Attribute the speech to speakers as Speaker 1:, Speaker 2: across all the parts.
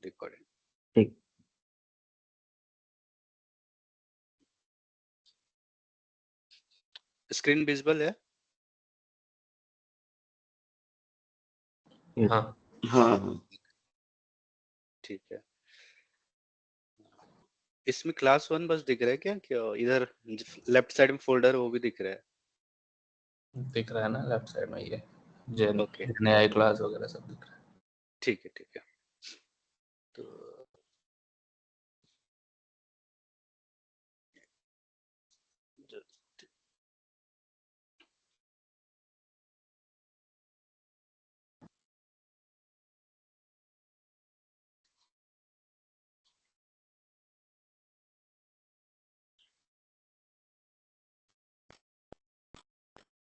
Speaker 1: Recording.
Speaker 2: ठीक।
Speaker 1: Screen visible है?
Speaker 2: Yes.
Speaker 3: हाँ
Speaker 4: हाँ
Speaker 1: ठीक है। इसमें क्लास 1 बस दिख रहा है क्या? क्या इधर लेफ्ट साइड में फोल्डर वो भी दिख रहा है?
Speaker 3: दिख रहा है ना लेफ्ट साइड में, ये जेन
Speaker 1: ओके
Speaker 3: नया क्लास वगैरह सब दिख रहा है।
Speaker 1: ठीक है ठीक है। तो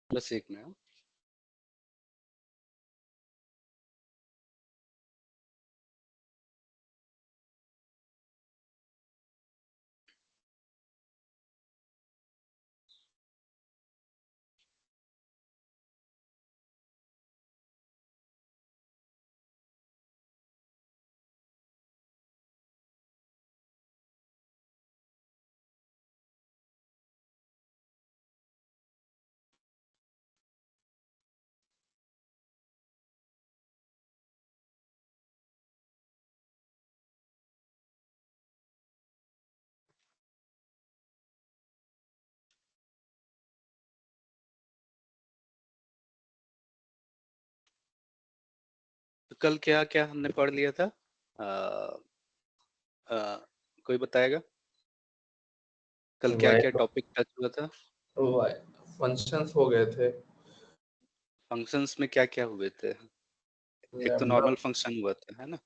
Speaker 1: बस एक मिनट। तो कल क्या क्या हमने पढ़ लिया था? आ, आ, कोई बताएगा कल क्या क्या टॉपिक टच हुआ था?
Speaker 3: फंक्शंस हो गए थे।
Speaker 1: फंक्शंस में क्या क्या हुए थे? एक तो
Speaker 3: लैम्डा
Speaker 1: नॉर्मल फंक्शन हुआ था, है ना?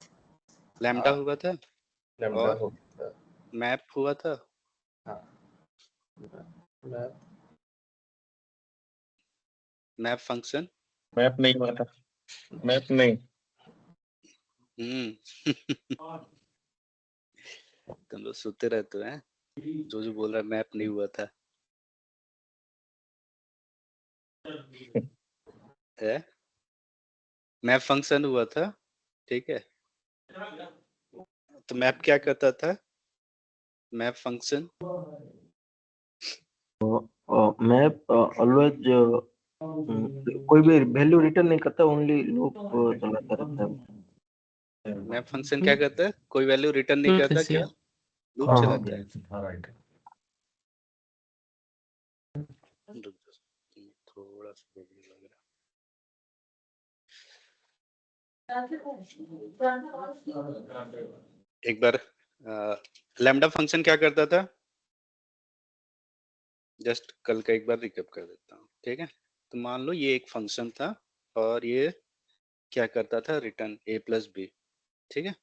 Speaker 1: लैम्डा हुआ था
Speaker 3: लैम्डा
Speaker 1: और
Speaker 3: हो गया था।
Speaker 1: मैप हुआ था।
Speaker 3: हाँ
Speaker 1: मैप फंक्शन।
Speaker 4: मैप नहीं हुआ था, मैप नहीं।
Speaker 1: तुम लोग सोते रहते हो हैं? जो बोल रहा है मैप नहीं हुआ था है। मैप फंक्शन हुआ था, ठीक है। तो मैप क्या करता था? मैप फंक्शन
Speaker 2: मैप ऑलवेज कोई भी वैल्यू रिटर्न नहीं करता, ओनली लूप चलाता रहता है।
Speaker 1: मैप फंक्शन क्या करता है? कोई वैल्यू रिटर्न नहीं करता, क्या लूप
Speaker 2: हाँ
Speaker 1: चलाता है? रुक जाओ, थोड़ा सा प्रॉब्लम लग रहा है। एक बार लैम्डा फंक्शन क्या करता था? जस्ट कल का एक बार रिकैप कर देता हूँ, ठीक है। तो मान लो ये एक फंक्शन था और ये क्या करता था? रिटर्न a प्लस बी, ठीक है।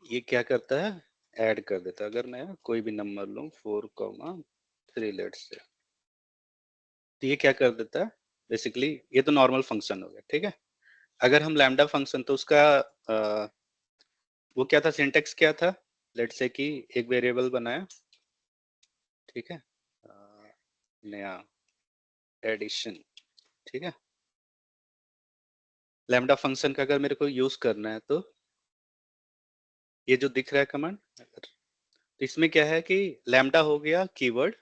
Speaker 1: ये क्या करता है? ऐड कर देता है। अगर मैं कोई भी नंबर लूँ 4,3 लेट्स से, तो ये क्या कर देता है? बेसिकली ये तो नॉर्मल फंक्शन हो गया, ठीक है। अगर हम लैम्डा फंक्शन, तो उसका वो क्या था? सिंटेक्स क्या था? लेट्स से कि एक वेरिएबल बनाया, ठीक है। नया एडिशन, ठीक है। लैम्डा फंक्शन का अगर मेरे को यूज करना है तो ये जो दिख रहा है कमांड, तो इसमें क्या है कि लैम्डा हो गया कीवर्ड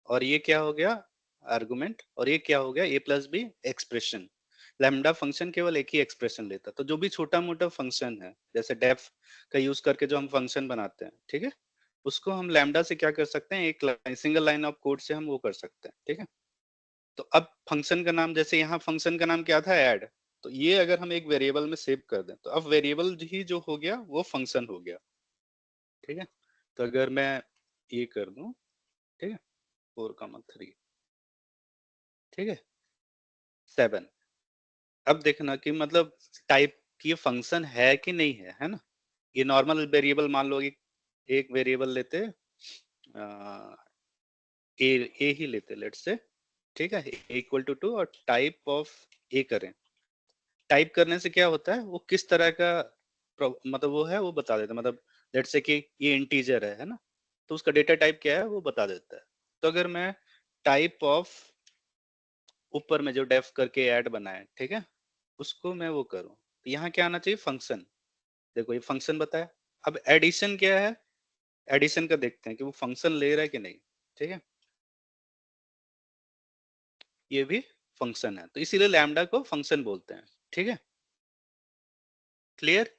Speaker 1: और ये क्या हो गया? आर्गुमेंट। और ये क्या हो गया? a plus B expression. Lambda function केवल एक ही एक्सप्रेशन लेता, तो जो भी छोटा मोटा फंक्शन है, जैसे डेफ का यूज करके जो हम फंक्शन बनाते हैं, ठीक है, उसको हम लैम्डा से क्या कर सकते हैं? एक सिंगल लाइन ऑफ कोड से हम वो कर सकते हैं, ठीक है। तो अब फंक्शन का नाम, जैसे यहाँ फंक्शन का नाम क्या था? ऐड। तो ये अगर हम एक वेरिएबल में सेव कर दें, तो अब वेरिएबल ही जो हो गया वो फंक्शन हो गया, ठीक है। तो अगर मैं ये कर दूं, ठीक है, 4,3, ठीक है, 7। अब देखना कि मतलब टाइप की फंक्शन है कि नहीं है ना। ये नॉर्मल वेरिएबल मान लो, एक वेरिएबल लेते ए ही लेते लेट्स से, ठीक है, इक्वल टू 2 और टाइप ऑफ ए करें। टाइप करने से क्या होता है? वो किस तरह का मतलब वो है, वो बता देता है। मतलब लेट्स से कि ये इंटीजर है ना, तो उसका डेटा टाइप क्या है वो बता देता है। तो अगर मैं टाइप ऑफ ऊपर में जो डेफ करके ऐड बनाए, ठीक है, उसको मैं वो करूं, तो यहाँ क्या आना चाहिए? फंक्शन। देखो ये फंक्शन बताया। अब एडिशन क्या है, एडिशन का देखते हैं कि वो फंक्शन ले रहा है कि नहीं। ठीक है, ये भी फंक्शन है, तो इसीलिए लैम्डा को फंक्शन बोलते हैं। ठीक है, क्लियर।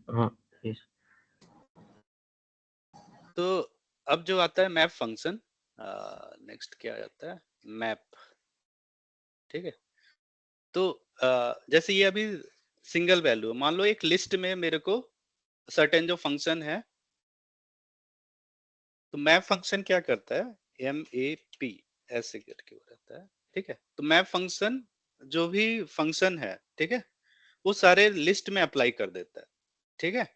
Speaker 2: हाँ yes.
Speaker 1: तो अब जो आता है मैप फंक्शन, नेक्स्ट क्या आता है, मैप। ठीक है, तो जैसे ये अभी सिंगल वैल्यू, मान लो एक लिस्ट में मेरे को सर्टेन जो फंक्शन है, तो मैप फंक्शन क्या करता है, MAP ऐसे करके हो रहता है। ठीक है, तो मैप फंक्शन जो भी फंक्शन है, ठीक है, वो सारे लिस्ट में अप्लाई कर देता है। ठीक है,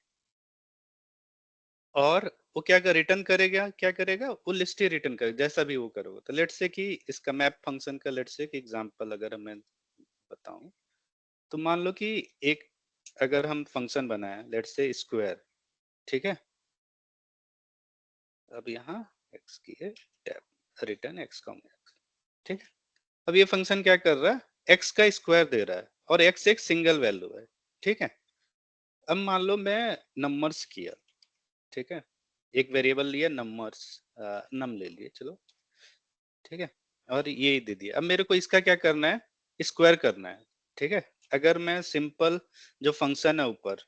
Speaker 1: और वो क्या कर रिटर्न करेगा, क्या करेगा, वो लिस्ट ही रिटर्न करेगा जैसा भी वो करोगे। तो लेट्स से कि इसका मैप फंक्शन का लेट्स से कि एग्जांपल अगर मैं बताऊं, तो मान लो कि एक अगर हम फंक्शन बनाए लेट्स से स्क्वायर। ठीक है, अब यहाँ x की है tab return x com x। ठीक है, अब ये फंक्शन क्या कर रहा है, x का स्क्वायर दे रहा है और x एक सिंगल वैल्यू है। ठीक है, अब मान लो मैं नंबर्स किया। ठीक है, एक वेरिएबल लिया नंबर्स, नम ले लिए चलो। ठीक है, और ये दे दिया। अब मेरे को इसका क्या करना है, स्क्वायर करना है। ठीक है, अगर मैं सिंपल जो फंक्शन है ऊपर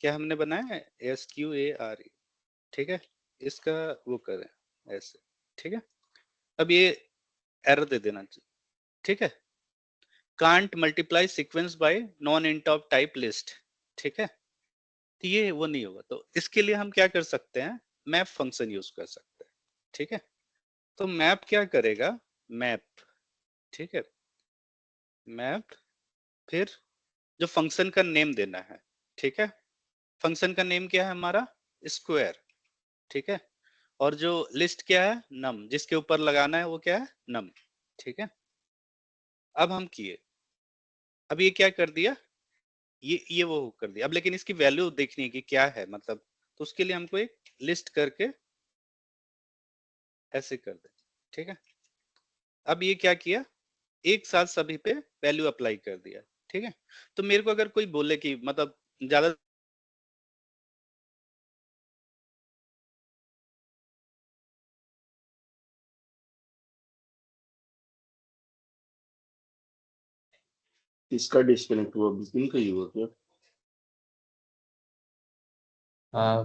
Speaker 1: क्या हमने बनाया है, SQARE। ठीक है, इसका वो करें ऐसे। ठीक है, अब ये एरर दे देना चाहिए। ठीक है, can't multiply sequence bye non int of type list. ठीक है, तो ये वो नहीं होगा, तो इसके लिए हम क्या कर सकते हैं, मैप फंक्शन यूज कर सकते हैं। ठीक है, तो मैप क्या करेगा, मैप। ठीक है, मैप, फिर जो फंक्शन का नेम देना है। ठीक है, फंक्शन का नेम क्या है हमारा, स्क्वायर। ठीक है, और जो लिस्ट क्या है, नम, जिसके ऊपर लगाना है वो क्या है, नम। ठीक है, अब हम किए, अब ये क्या कर दिया, ये वो कर दिया। अब लेकिन इसकी वैल्यू देखनी है कि क्या है, मतलब तो उसके लिए हमको एक लिस्ट करके ऐसे कर दे। ठीक है, अब ये क्या किया, एक साथ सभी पे वैल्यू अप्लाई कर दिया। ठीक है, तो मेरे को अगर कोई बोले कि मतलब ज्यादा
Speaker 4: इसका डिस्कनेक्ट हुआ, बिल्कुल का ही हुआ क्या?
Speaker 3: हाँ,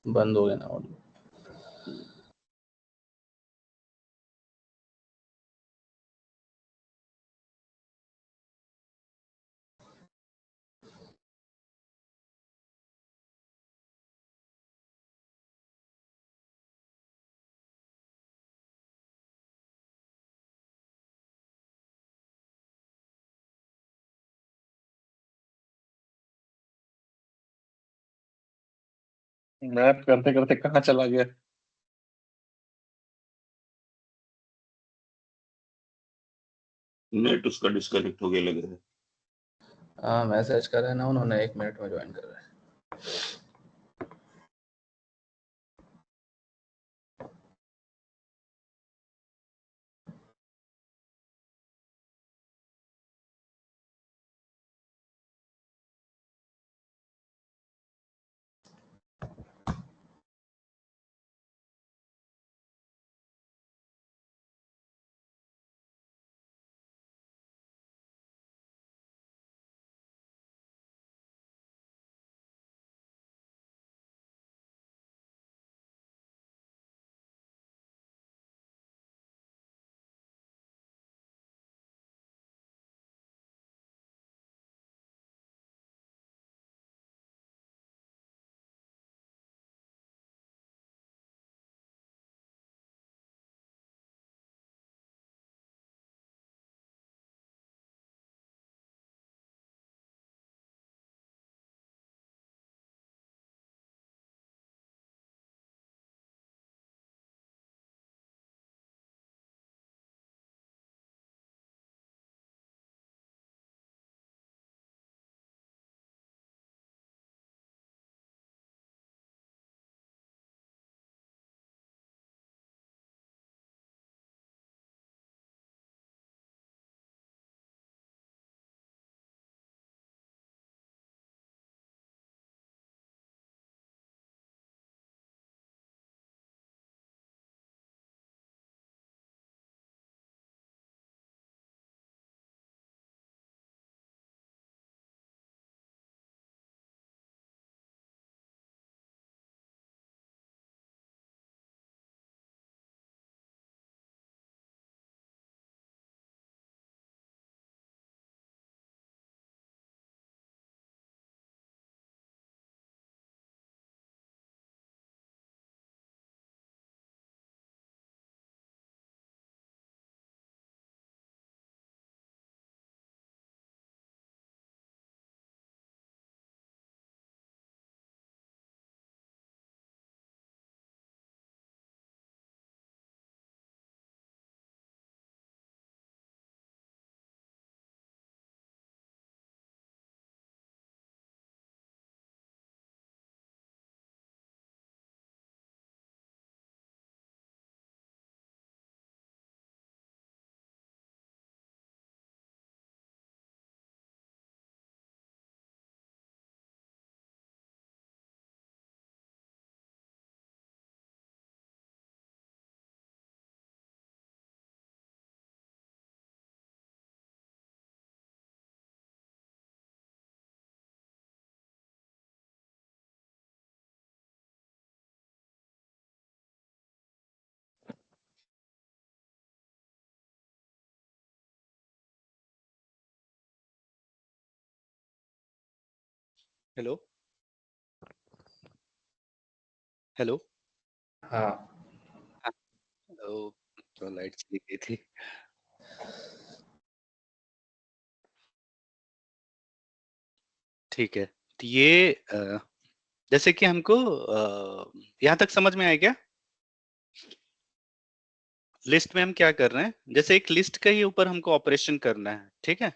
Speaker 3: बंद हो गया ना ऑडियो।
Speaker 4: मैप करते करते कहाँ चला गया? नेट उसका डिस्कनेक्ट हो गया लग रहा है।
Speaker 3: हाँ, मैसेज कर रहे हैं ना उन्होंने, 1 मिनट में ज्वाइन कर रहे हैं।
Speaker 1: Hello hello.
Speaker 3: हाँ
Speaker 1: ओ, तो लाइट चली गई थी। ठीक है, तो ये जैसे कि हमको यहाँ तक समझ में आया क्या? लिस्ट में हम क्या कर रहे हैं, जैसे एक लिस्ट का ही ऊपर हमको ऑपरेशन करना है, ठीक है।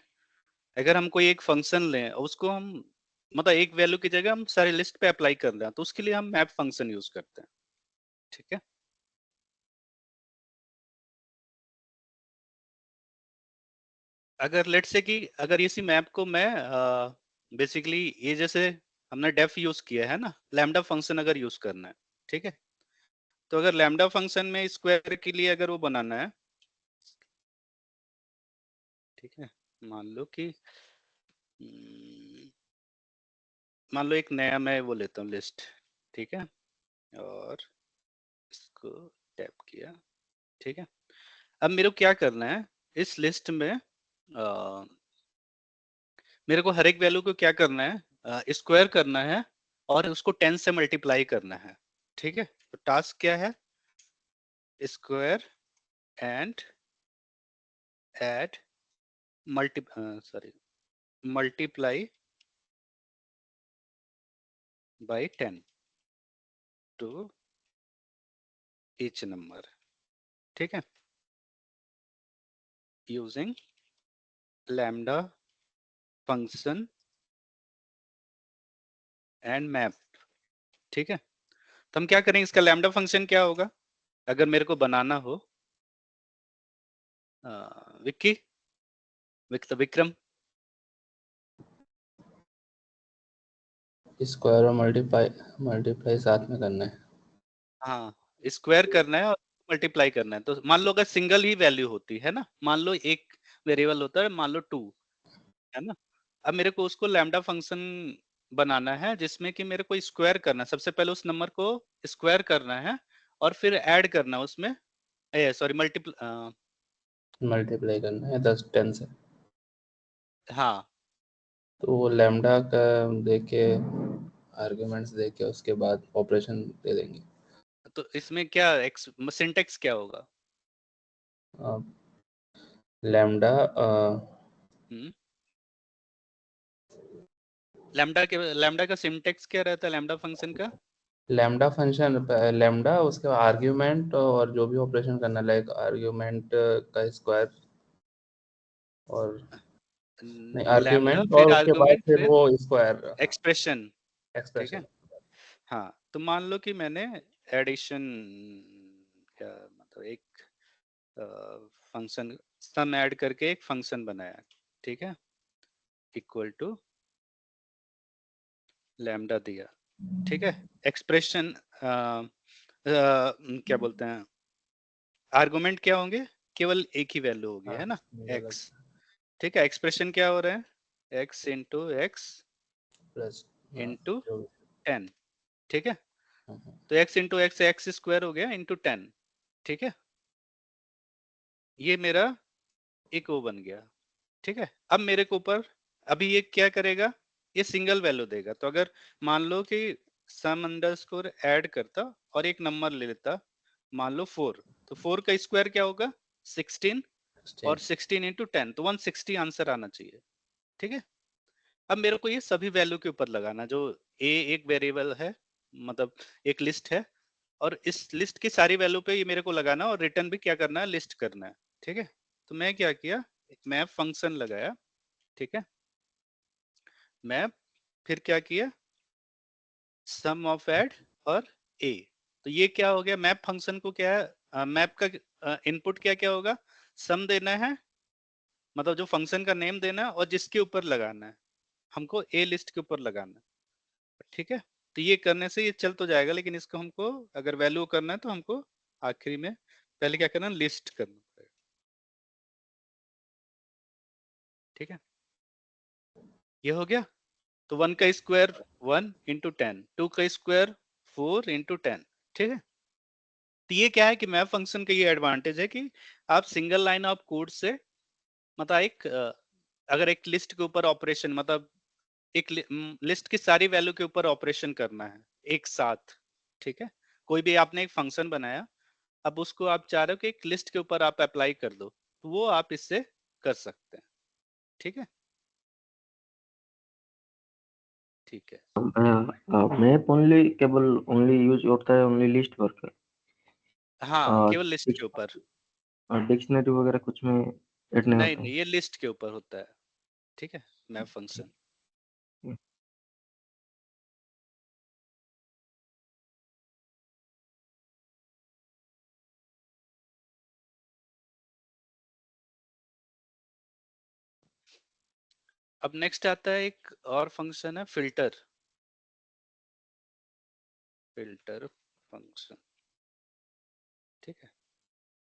Speaker 1: अगर हम कोई एक फंक्शन लें और उसको हम मतलब एक वैल्यू की जगह हम सारे लिस्ट पे अप्लाई कर रहे हैं, तो उसके लिए हम मैप फंक्शन यूज करते हैं, ठीक है। अगर लेट्स से कि अगर इसी मैप को मैं बेसिकली ये जैसे हमने डेफ यूज किया है ना, लैम्डा फंक्शन अगर यूज करना है, ठीक है। तो अगर लैम्डा फंक्शन में स्क्वायर के लिए अगर वो बनाना है, ठीक है, मान लो कि मान लो एक नया मैं वो लेता हूँ लिस्ट, ठीक है, और इसको टैप किया, ठीक है। अब मेरे को क्या करना है इस लिस्ट में, मेरे को हर एक वैल्यू को क्या करना है, स्क्वायर करना है और उसको 10 से मल्टीप्लाई करना है, ठीक है। तो टास्क क्या है, square and add multiply by 10 to each number, ठीक है, using lambda function and map, ठीक है। तो हम क्या करेंगे, इसका लैम्डा फंक्शन क्या होगा अगर मेरे को बनाना हो, विक्की विक्रम।
Speaker 3: स्क्वायर और मल्टीप्लाई मल्टीप्लाई साथ में करना है।
Speaker 1: हाँ, स्क्वायर करना है और मल्टीप्लाई करना है। तो मान लो अगर सिंगल ही वैल्यू होती है ना, मान लो एक वेरिएबल होता है, मान लो 2, है ना। अब मेरे को उसको लैम्डा फंक्शन बनाना है जिसमें कि मेरे को स्क्वायर करना है, सबसे पहले उस नंबर को स्क्वायर करना है और फिर ऐड करना है उसमें, सॉरी
Speaker 3: मल्टीप्लाई करना है 10 से।
Speaker 1: हाँ,
Speaker 3: तो वो लैम्डा का देके आर्ग्यूमेंट्स देके उसके बाद ऑपरेशन दे देंगे।
Speaker 1: तो इसमें क्या सिंटेक्स क्या होगा?
Speaker 3: लैम्डा
Speaker 1: हम्म लैम्डा का सिंटेक्स क्या रहता है लैम्डा फंक्शन का?
Speaker 3: लैम्डा फंक्शन लैम्डा उसके आर्ग्यूमेंट और जो भी ऑपरेशन करना, लाइक आर्ग्यूमेंट का स्क्वायर और नहीं आर्ग्यूमेंट और
Speaker 1: फिर
Speaker 3: उसके बाद
Speaker 1: आर्गुमेंट
Speaker 3: फिर
Speaker 1: फिर
Speaker 3: वो स्क्वायर
Speaker 1: एक्सप्रेशन, ठीक है।
Speaker 3: एक्सप्रेशन।
Speaker 1: हाँ, तो मान लो कि मैंने एडिशन क्या मतलब एक फंक्शन सम ऐड करके एक फंक्शन बनाया, ठीक है, इक्वल टू लैम्डा दिया, ठीक है। एक्सप्रेशन क्या बोलते हैं, आर्गुमेंट क्या होंगे, केवल एक ही वैल्यू होगी,
Speaker 3: हाँ
Speaker 1: है ना,
Speaker 3: मुझे
Speaker 1: एक्स,
Speaker 3: लगता
Speaker 1: ठीक है। एक्सप्रेशन क्या हो रहा है, x into x
Speaker 3: plus
Speaker 1: into
Speaker 3: जो भी
Speaker 1: 10, ठीक है।
Speaker 3: हाँ, हाँ।
Speaker 1: तो x into x x square हो गया इंटू 10, ठीक है। ये मेरा एक वो बन गया, ठीक है। अब मेरे को ऊपर अभी ये क्या करेगा, ये सिंगल वैल्यू देगा। तो अगर मान लो कि सम अंडरस्कोर ऐड करता और एक नंबर ले लेता, मान लो 4, तो 4 का स्क्वायर क्या होगा 16, और
Speaker 3: 16
Speaker 1: 16 इंटू 10 तो 160 आंसर आना चाहिए, ठीक है। अब मेरे को ये सभी वैल्यू के ऊपर लगाना, जो ए एक वेरिएबल है, मतलब एक लिस्ट है, और इस लिस्ट की सारी वैल्यू पे ये मेरे को लगाना और रिटर्न भी क्या करना है, लिस्ट करना है, ठीक है। तो मैं क्या किया, एक मैप फंक्शन लगाया, ठीक है। मैप, फिर क्या किया, सम ऑफ ऐड और ए। तो ये क्या हो गया, मैप फंक्शन को क्या है, मैप का इनपुट क्या क्या होगा, सम देना है, मतलब जो फंक्शन का नेम देना है और जिसके ऊपर लगाना है, हमको ए लिस्ट के ऊपर लगाना है, ठीक है। तो ये करने से ये चल तो जाएगा, लेकिन इसको हमको अगर वैल्यू करना है तो हमको आखिरी में पहले क्या करना, लिस्ट करना पड़ेगा, ठीक है। ये हो गया। तो 1 का स्क्वायर 1 इंटू 10, 2 का स्क्वायर 4 इंटू 10, ठीक है। तो ये क्या है कि मैप फंक्शन का ये एडवांटेज है कि आप सिंगल लाइन ऑफ कोड से मतलब एक अगर एक लिस्ट के ऊपर ऑपरेशन मतलब एक लिस्ट की सारी वैल्यू के ऊपर ऑपरेशन करना है एक साथ, ठीक है। कोई भी आपने एक फंक्शन बनाया, अब उसको आप चाह रहे हो कि एक लिस्ट के ऊपर आप अप्लाई कर दो, तो वो आप इससे कर सकते हैं, ठीक है। ठीक है,
Speaker 2: मैप ओनली केवल ओनली यूज होता है ओनली लिस्ट वर्क।
Speaker 1: हाँ केवल लिस्ट के ऊपर,
Speaker 2: डिक्शनरी वगैरह कुछ में ऐड नहीं
Speaker 1: नहीं
Speaker 2: होता है।
Speaker 1: नहीं, ये लिस्ट के ऊपर होता है, ठीक है, मैप फंक्शन। अब नेक्स्ट आता है एक और फंक्शन है फिल्टर, फिल्टर फंक्शन, ठीक है।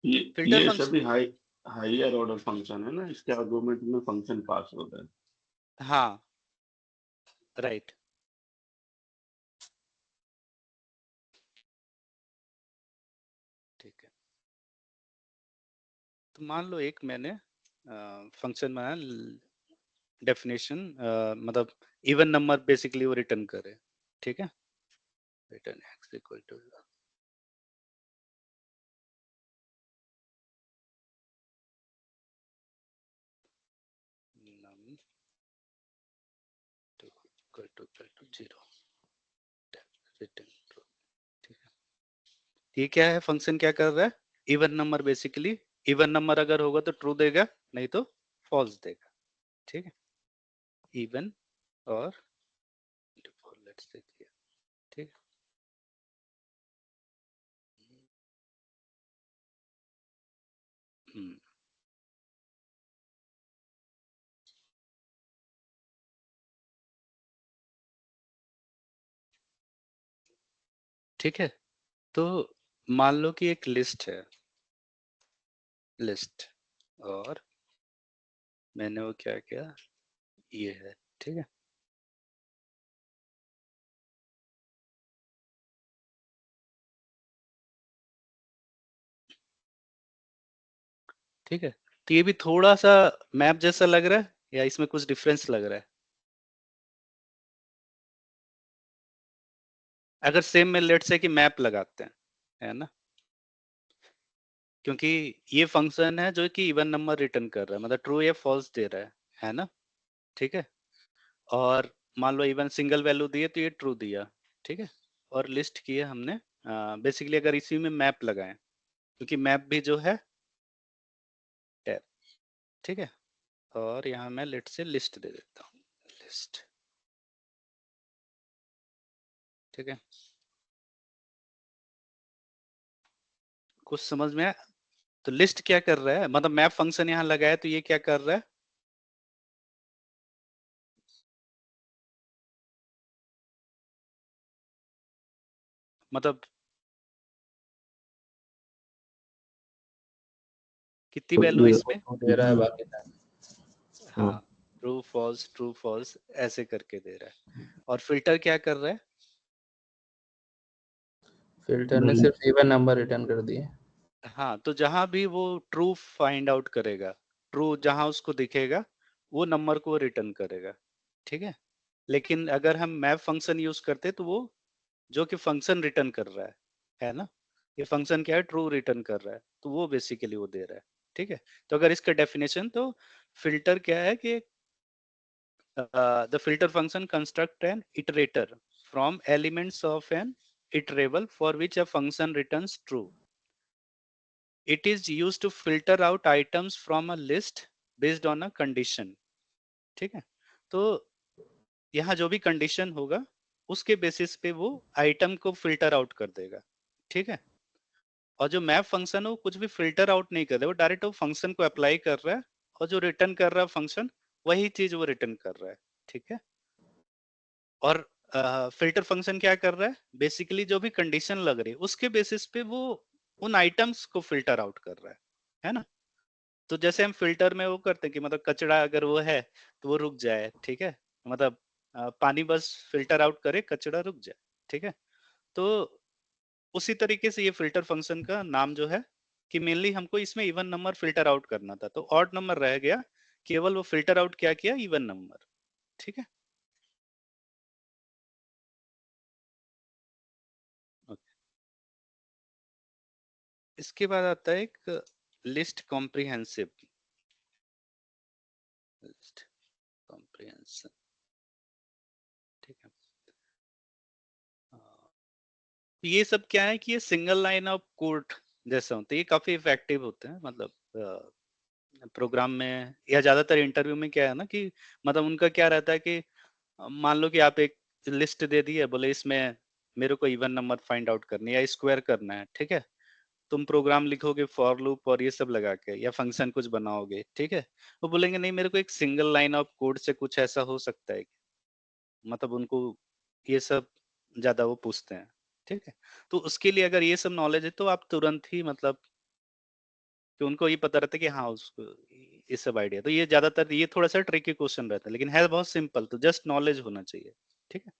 Speaker 1: फिल्टर
Speaker 4: ये
Speaker 1: फंक्शन,
Speaker 4: सभी हायर ऑर्डर फंक्शन है ना, इसके आर्गुमेंट में फंक्शन पास होता है।
Speaker 1: हाँ राइट। ठीक है, तो मान लो एक मैंने फंक्शन बनाया, डेफिनेशन मतलब इवन नंबर बेसिकली वो रिटर्न करे, ठीक है। Return x equal to num equal to 0, return true, ठीक है। ये क्या है, फंक्शन क्या कर रहा है, even number basically, even number अगर होगा तो ट्रू देगा, नहीं तो फॉल्स देगा, ठीक है। इवन और लेट्स से किया, ठीक है। हम्म, ठीक है। तो मान लो कि एक लिस्ट है, लिस्ट, और मैंने वो क्या किया, ये है, ठीक है। ठीक है, तो ये भी थोड़ा सा मैप जैसा लग रहा है या इसमें कुछ डिफरेंस लग रहा है? अगर सेम में लेट से कि मैप लगाते हैं, है ना, क्योंकि ये फंक्शन है जो कि इवन नंबर रिटर्न कर रहा है, मतलब ट्रू या फॉल्स दे रहा है ना, ठीक है। और मान लो इवन सिंगल वैल्यू दिए तो ये ट्रू दिया, ठीक है। और लिस्ट किए हमने, बेसिकली अगर इसी में मैप लगाएं, क्योंकि मैप भी जो है टैब, ठीक है। और यहाँ मैं लेट से लिस्ट दे देता हूँ, लिस्ट, ठीक है। कुछ समझ में आया? तो लिस्ट क्या कर रहा है, मतलब मैप फंक्शन यहाँ लगाया तो ये क्या कर रहा है, मतलब कितनी
Speaker 2: तो
Speaker 1: वैल्यू
Speaker 2: ये
Speaker 1: इसमें,
Speaker 3: दे रहा है बाकी टाइम।
Speaker 2: हाँ,
Speaker 1: हाँ ट्रू फॉल्स ऐसे करके दे रहा है। और फिल्टर क्या कर रहा है,
Speaker 3: फिल्टर ने
Speaker 2: value-
Speaker 3: सिर्फ इवन नंबर रिटर्न कर दिए।
Speaker 1: हाँ तो जहां भी वो ट्रू फाइंड आउट करेगा, ट्रू जहां उसको दिखेगा वो नंबर को रिटर्न करेगा, ठीक है। लेकिन अगर हम मैप फंक्शन यूज करते तो वो जो कि फंक्शन रिटर्न कर रहा है ना, ये फंक्शन क्या है, ट्रू रिटर्न कर रहा है, तो वो बेसिकली वो दे रहा है, ठीक है। तो अगर इसका डेफिनेशन, तो फिल्टर क्या है कि the filter function construct an iterator from elements of an iterable for which a function returns true. It is used to filter out items from a list based on a condition. ठीक है, तो यहाँ जो भी condition होगा उसके basis पे वो आइटम को फिल्टर आउट कर देगा, ठीक है। और जो मैप फंक्शन है वो कुछ भी फिल्टर आउट नहीं कर रहा है, वो डायरेक्ट वो फंक्शन को अप्लाई कर रहा है, और जो रिटर्न कर रहा है फंक्शन वही चीज वो रिटर्न कर रहा है, ठीक है। और फिल्टर फंक्शन क्या कर रहा है, बेसिकली जो भी कंडीशन लग रही है उसके बेसिस पे वो उन आइटम्स को फिल्टर आउट कर रहा है ना। तो जैसे हम फिल्टर में वो करते हैं कि मतलब कचरा अगर वो है तो वो रुक जाए, ठीक है, मतलब पानी बस फिल्टर आउट करे, कचरा रुक जाए, ठीक है। तो उसी तरीके से ये फिल्टर फंक्शन का नाम जो है कि मेनली हमको इसमें इवन नंबर फिल्टर आउट करना था, तो ऑड नंबर रह गया, केवल वो फिल्टर आउट क्या किया, इवन नंबर, ठीक है। इसके बाद आता है एक लिस्ट कॉम्प्रिहेंसिव। लिस्ट कॉम्प्रिहेंशन, ठीक है। ये सब क्या है कि ये सिंगल लाइन ऑफ कोड जैसा होता है, ये काफी इफेक्टिव होते हैं। मतलब प्रोग्राम में या ज्यादातर इंटरव्यू में क्या है ना कि मतलब उनका क्या रहता है कि मान लो कि आप एक लिस्ट दे दी है, बोले इसमें मेरे को इवन नंबर फाइंड आउट करनी है या स्क्वायर करना है, ठीक है। तुम प्रोग्राम लिखोगे फॉर लूप और ये सब लगा के या फंक्शन कुछ बनाओगे, ठीक है। वो बोलेंगे नहीं मेरे को एक सिंगल लाइन ऑफ कोड से कुछ ऐसा हो सकता है। मतलब उनको ये सब ज्यादा वो पूछते हैं, ठीक है। तो उसके लिए अगर ये सब नॉलेज है तो आप तुरंत ही मतलब कि उनको ये पता रहता है कि हाँ उसको ये सब आइडिया। तो ये ज्यादातर ये थोड़ा सा ट्रिकी क्वेश्चन रहता है, लेकिन है बहुत सिंपल, तो जस्ट नॉलेज होना चाहिए, ठीक है।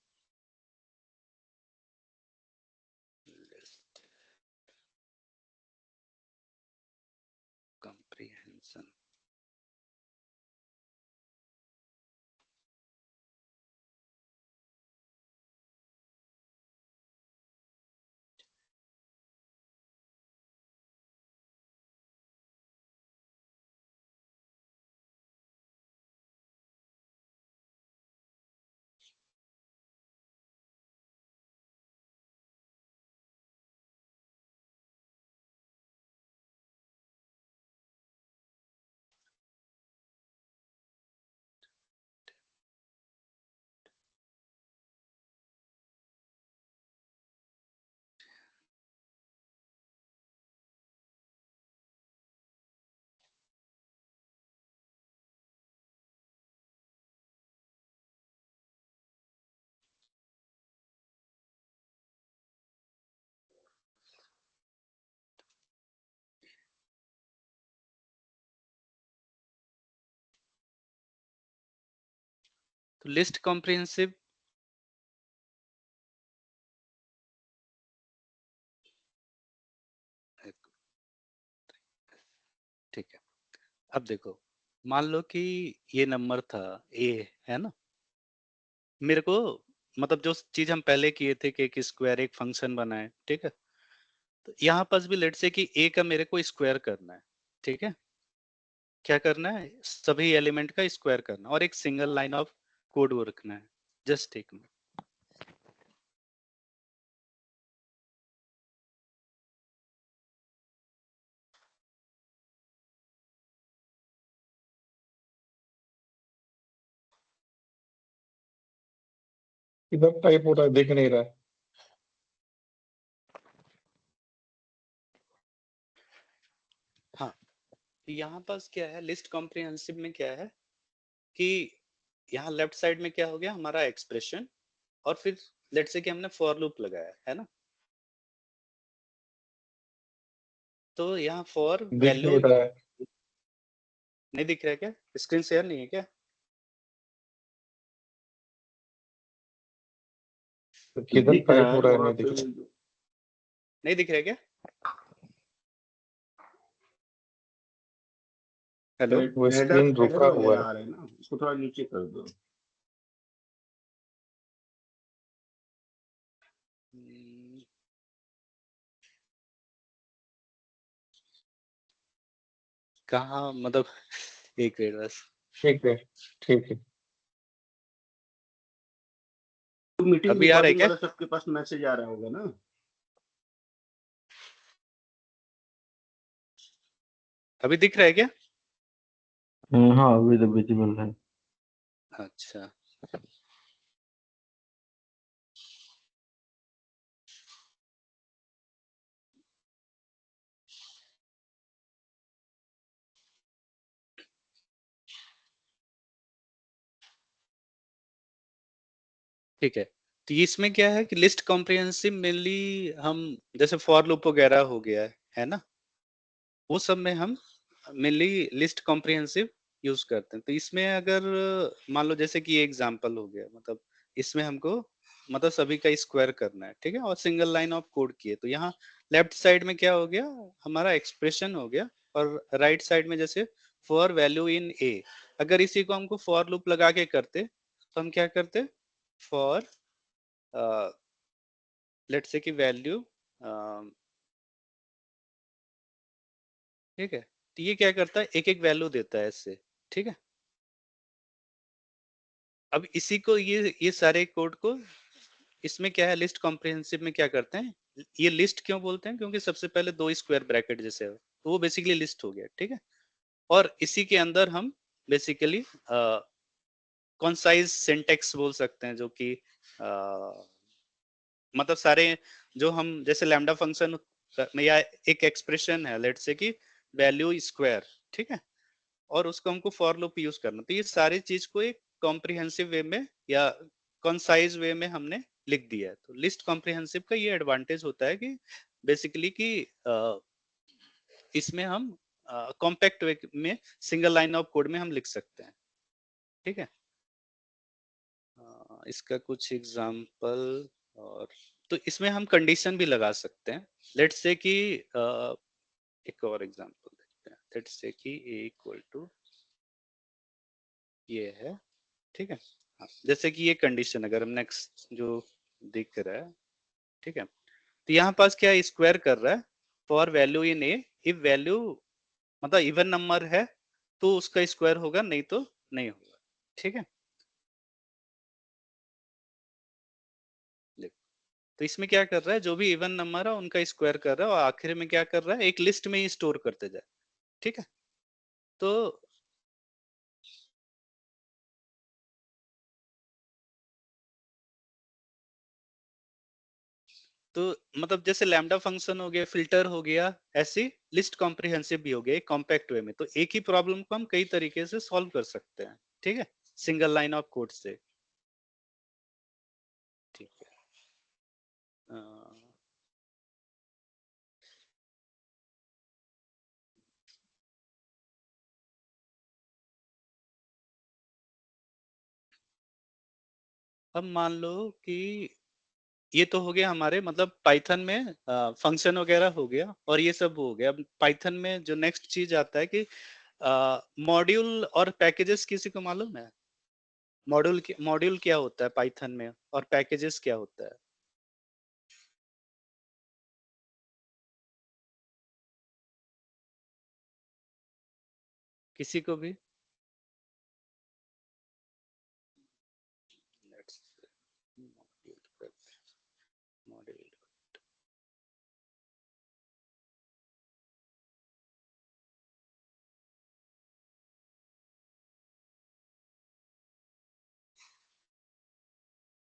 Speaker 1: कॉम्प्रिहेंशन, तो लिस्ट कॉम्प्रिहेंसिव ठीक है। अब देखो, मान लो कि ये नंबर था ए, है ना। मेरे को मतलब जो चीज हम पहले किए थे कि एक स्क्वायर एक फंक्शन बनाए, ठीक है। तो यहाँ पास भी लेट से कि ए का मेरे को स्क्वायर करना है, ठीक है। क्या करना है, सभी एलिमेंट का स्क्वायर करना और एक सिंगल लाइन ऑफ कोड वो रखना है। जस्ट एक मिनट,
Speaker 5: इधर टाइप हो रहा है, दिख नहीं रहा है।
Speaker 1: हाँ। यहाँ पास क्या है, लिस्ट कॉम्प्रिहेंसिव में क्या है कि यहाँ लेफ्ट साइड में क्या हो गया हमारा एक्सप्रेशन, और फिर लेट से कि हमने फॉर लूप लगाया है ना। तो यहाँ फॉर
Speaker 5: दिख
Speaker 1: वैल्यू
Speaker 5: नहीं रहा है,
Speaker 1: नहीं दिख रहा है क्या, स्क्रीन शेयर नहीं है क्या?
Speaker 5: तो किधर
Speaker 4: दिख
Speaker 5: टाइप
Speaker 4: रहा
Speaker 5: हो
Speaker 4: है
Speaker 5: रहा है,
Speaker 4: वहां
Speaker 5: नहीं दिख
Speaker 4: पे।
Speaker 5: रहा।
Speaker 1: नहीं दिख रहा है क्या? हेलो।
Speaker 5: वो
Speaker 4: हेडर
Speaker 5: स्क्रीन
Speaker 4: हेडर
Speaker 5: रुका हुआ
Speaker 4: वगैरह
Speaker 5: है।
Speaker 4: आ रहे हैं ना, उसको थोड़ा नीचे कर दो।
Speaker 1: कहाँ मतलब एक मिनट बस।
Speaker 5: ठीक है, ठीक है।
Speaker 4: तो मीटिंग
Speaker 1: अभी आ रहा है
Speaker 4: रिकॉर्डिंग
Speaker 1: क्या?
Speaker 4: वाला सबके पास मैसेज आ रहा होगा ना।
Speaker 1: अभी दिख रहा है क्या?
Speaker 2: हाँ अभी तो विजिबल है।
Speaker 1: अच्छा, ठीक है। तो इसमें क्या है कि लिस्ट कॉम्प्रिहेंसिव मेनली हम जैसे फॉर लूप वगैरह हो गया है ना, वो सब में हम मेनली लिस्ट कॉम्प्रिहेंसिव यूज करते हैं। तो इसमें अगर मान लो जैसे कि ये एग्जांपल हो गया, मतलब इसमें हमको मतलब सभी का स्क्वायर करना है, ठीक है, और सिंगल लाइन ऑफ कोड किए। तो यहाँ लेफ्ट साइड में क्या हो गया हमारा एक्सप्रेशन हो गया, और राइट साइड में जैसे फॉर वैल्यू इन ए, अगर इसी को हमको फॉर लूप लगा के करते तो हम क्या करते, फॉर लेट्स से कि वैल्यू ठीक है। तो ये क्या करता है, एक एक वैल्यू देता है इससे, ठीक है। अब इसी को ये सारे कोड को इसमें क्या है, लिस्ट कॉम्प्रिहेंसिव में क्या करते हैं, ये लिस्ट क्यों बोलते हैं, क्योंकि सबसे पहले 2 स्क्वायर ब्रैकेट जैसे है, तो वो बेसिकली लिस्ट हो गया, ठीक है। और इसी के अंदर हम बेसिकली कॉन्साइज सिंटेक्स बोल सकते हैं, जो कि मतलब सारे जो हम जैसे लैम्डा फंक्शन में या एक एक्सप्रेशन है लेट्स से कि वैल्यू स्क्वायर, ठीक है, और उसको हमको फॉर लूप यूज करना, तो ये सारी चीज को एक कॉम्प्रिहेंसिव वे में या कंसाइज वे में हमने लिख दिया है। तो लिस्ट कॉम्प्रिहेंसिव का ये एडवांटेज होता है कि बेसिकली कि इसमें हम कॉम्पैक्ट वे में सिंगल लाइन ऑफ कोड में हम लिख सकते हैं, ठीक है। इसका कुछ एग्जांपल, और तो इसमें हम कंडीशन भी लगा सकते हैं, लेट्स से कि एक और एग्जांपल देखते हैं, लेट्स से कि a इक्वल टू ये है, ठीक है। हाँ, जैसे कि ये कंडीशन अगर हम नेक्स्ट जो दिख रहा है, ठीक है, तो यहाँ पास क्या स्क्वायर कर रहा है, for value in A, if value मतलब इवन नंबर है तो उसका स्क्वायर होगा, नहीं तो नहीं होगा, ठीक है। तो इसमें क्या कर रहा है, जो भी इवन नंबर है उनका स्क्वायर कर रहा है, और आखिर में क्या कर रहा है, एक लिस्ट में ही स्टोर करते जाए, ठीक है। तो तो मतलब जैसे लैम्डा फंक्शन हो गया, फिल्टर हो गया, ऐसी लिस्ट कॉम्प्रिहेंसिव भी हो गया कॉम्पैक्ट वे में, तो एक ही प्रॉब्लम को हम कई तरीके से सॉल्व कर सकते हैं, ठीक है, सिंगल लाइन ऑफ कोड से, ठीक है। अ, अब मान लो कि ये तो हो गया हमारे मतलब पाइथन में फंक्शन वगैरह हो गया और ये सब हो गया। अब पाइथन में जो नेक्स्ट चीज आता है कि मॉड्यूल और पैकेजेस, किसी को मालूम है मॉड्यूल क्या होता है पाइथन में और पैकेजेस क्या होता है? किसी को भी? Let's see. मॉड्यूल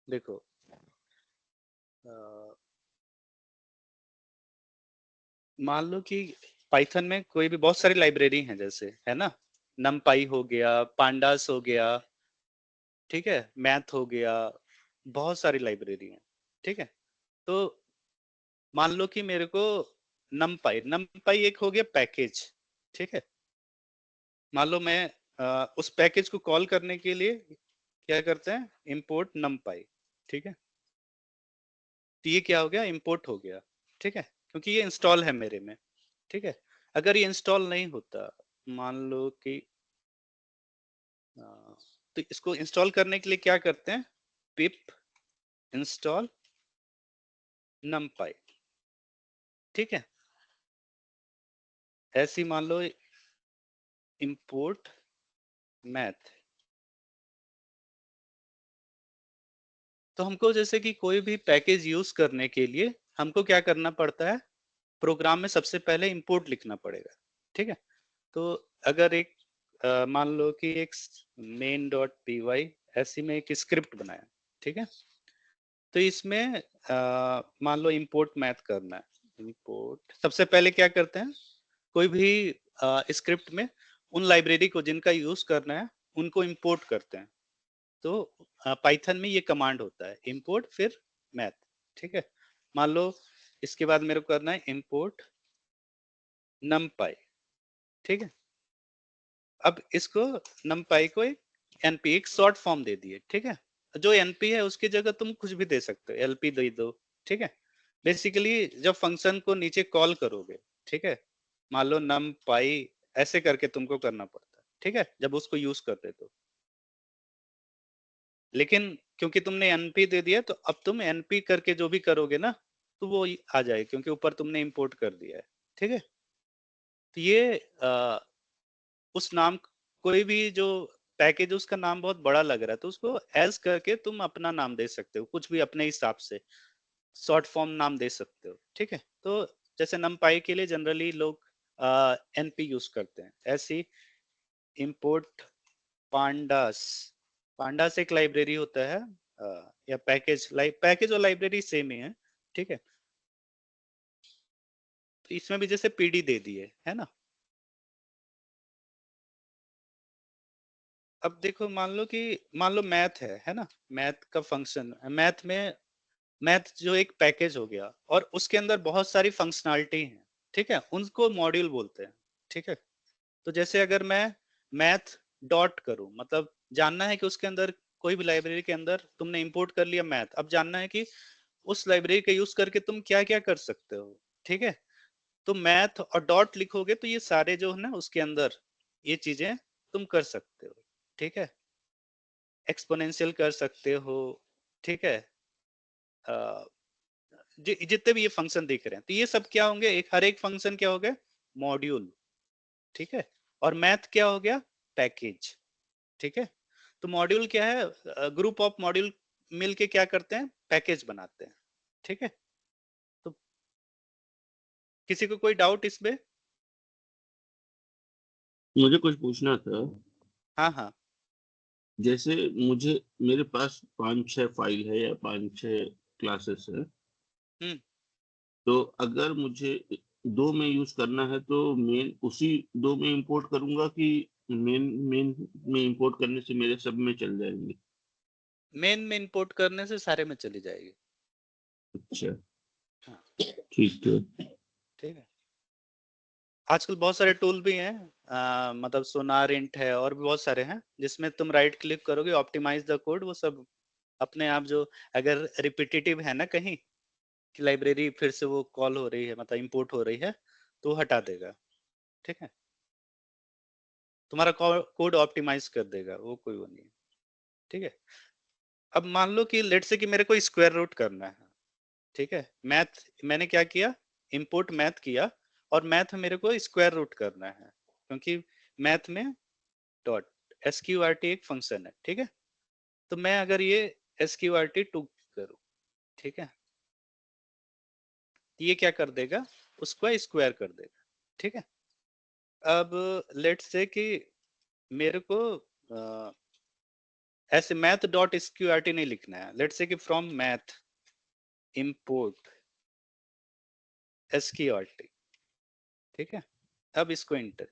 Speaker 1: देखो, मान लो कि पाइथन में कोई भी बहुत सारी लाइब्रेरी हैं, जैसे है ना, नमपाई हो गया, पांडास हो गया, ठीक है, मैथ हो गया, बहुत सारी लाइब्रेरी हैं, ठीक है। तो मान लो कि मेरे को नमपाई एक हो गया पैकेज, ठीक है। मान लो मैं उस पैकेज को कॉल करने के लिए क्या करते हैं, इंपोर्ट नमपाई, ठीक है। तो ये क्या हो गया, इंपोर्ट हो गया, ठीक है, क्योंकि ये इंस्टॉल है मेरे में, ठीक है। अगर ये इंस्टॉल नहीं होता, मान लो कि तो इसको इंस्टॉल करने के लिए क्या करते हैं, पिप इंस्टॉल numpy, ठीक है। ऐसी मान लो इंपोर्ट मैथ, तो हमको जैसे कि कोई भी पैकेज यूज करने के लिए हमको क्या करना पड़ता है, प्रोग्राम में सबसे पहले इंपोर्ट लिखना पड़ेगा, ठीक है। तो अगर एक मान लो कि एक मेन डॉट पी वाई ऐसी में एक स्क्रिप्ट बनाया, ठीक है। तो इसमें मान लो इंपोर्ट मैथ करना है, इंपोर्ट सबसे पहले क्या करते हैं, कोई भी स्क्रिप्ट में उन लाइब्रेरी को जिनका यूज करना है उनको इंपोर्ट करते हैं। तो पाइथन में ये कमांड होता है, इंपोर्ट फिर मैथ, ठीक है। मान लो इसके बाद मेरे को करना है इंपोर्ट नमपाई, ठीक है। अब इसको नमपाई को एनपी एक शॉर्ट फॉर्म दे दिए, ठीक है। जो एनपी है उसकी जगह तुम कुछ भी दे सकते हो, एलपी दे दो, ठीक है। बेसिकली जब फंक्शन को नीचे कॉल करोगे, ठीक है, मान लो नमपाई ऐसे करके तुमको करना पड़ता है, ठीक है, जब उसको यूज करते तो। लेकिन क्योंकि तुमने एनपी दे दिया तो अब तुम एनपी करके जो भी करोगे ना तो वो आ जाए, क्योंकि ऊपर तुमने इंपोर्ट कर दिया है, ठीक है। तो ये उस नाम, कोई भी जो पैकेज उसका नाम बहुत बड़ा लग रहा है तो उसको एज करके तुम अपना नाम दे सकते हो, कुछ भी अपने हिसाब से शॉर्ट फॉर्म नाम दे सकते हो, ठीक है। तो जैसे numpy के लिए जनरली लोग np यूज करते हैं, ऐसी इंपोर्ट पांडास, पांडास एक लाइब्रेरी होता है या पैकेज, पैकेज और लाइब्रेरी सेम ही है, ठीक है। तो इसमें भी जैसे पीडी दे दिए है ना। अब देखो मान लो मैथ है ना, मैथ का फंक्शन, मैथ जो एक पैकेज हो गया और उसके अंदर बहुत सारी फंक्शनैलिटी है, ठीक है, उनको मॉड्यूल बोलते हैं, ठीक है। तो जैसे अगर मैं मैथ डॉट करूं, मतलब जानना है कि उसके अंदर कोई भी लाइब्रेरी के अंदर तुमने इंपोर्ट कर लिया मैथ, अब जानना है कि उस लाइब्रेरी का यूज करके तुम क्या क्या कर सकते हो, ठीक है। तो मैथ और डॉट लिखोगे तो ये सारे जो है ना उसके अंदर ये चीजें तुम कर सकते हो, ठीक है। एक्सपोनेंशियल कर सकते हो, ठीक है। जितने भी ये फंक्शन दिख रहे हैं तो ये सब क्या होंगे, एक हर एक फंक्शन क्या हो गया, मॉड्यूल, ठीक है। और मैथ क्या हो गया, पैकेज, ठीक है। तो मॉड्यूल क्या है, ग्रुप ऑफ मॉड्यूल मिलके क्या करते हैं, पैकेज बनाते हैं, ठीक है। तो किसी को कोई डाउट इसमें?
Speaker 4: मुझे कुछ पूछना था।
Speaker 1: हाँ हाँ।
Speaker 4: जैसे मुझे, मेरे पास 5-6 फाइल है या 5-6 क्लासेस है,
Speaker 1: हम्म।
Speaker 4: तो अगर मुझे दो में यूज करना है तो मेन उसी दो में इंपोर्ट करूंगा कि मेन मेन में इंपोर्ट करने से मेरे सब में चल जाएंगे?
Speaker 1: मेन में इंपोर्ट करने से सारे में चली जाएगी।
Speaker 4: अच्छा,
Speaker 1: हाँ,
Speaker 4: ठीक है।
Speaker 1: ठीक है। आजकल बहुत सारे टूल भी हैं, मतलब सोनार इंट है और भी बहुत सारे हैं जिसमें तुम राइट क्लिक करोगे, ऑप्टिमाइज द कोड, वो सब अपने आप जो, अगर रिपीटेटिव है ना कहीं कि लाइब्रेरी फिर से वो कॉल हो रही है, मतलब इंपोर्ट हो रही है, तो वो हटा देगा, ठीक है। तुम्हारा कोड ऑप्टिमाइज कर देगा, वो कोई वो नहीं है, ठीक है। अब मान लो कि लेट से कि मेरे को स्क्वायर रूट करना है, ठीक है। मैथ मैंने क्या किया, इंपोर्ट मैथ किया और मैथ मेरे को स्क्वायर रूट करना है, क्योंकि मैथ में डॉट sqrt एक फंक्शन है, ठीक है। तो मैं अगर ये sqrt2 करूं, ठीक है, ये क्या कर देगा, उसको स्क्वायर कर देगा, ठीक है। अब लेट से कि मेरे को ऐसे मैथ डॉट sqrt नहीं लिखना है, लेट से कि फ्रॉम मैथ इंपोर्ट sqrt, ठीक है। अब इसको इंटर,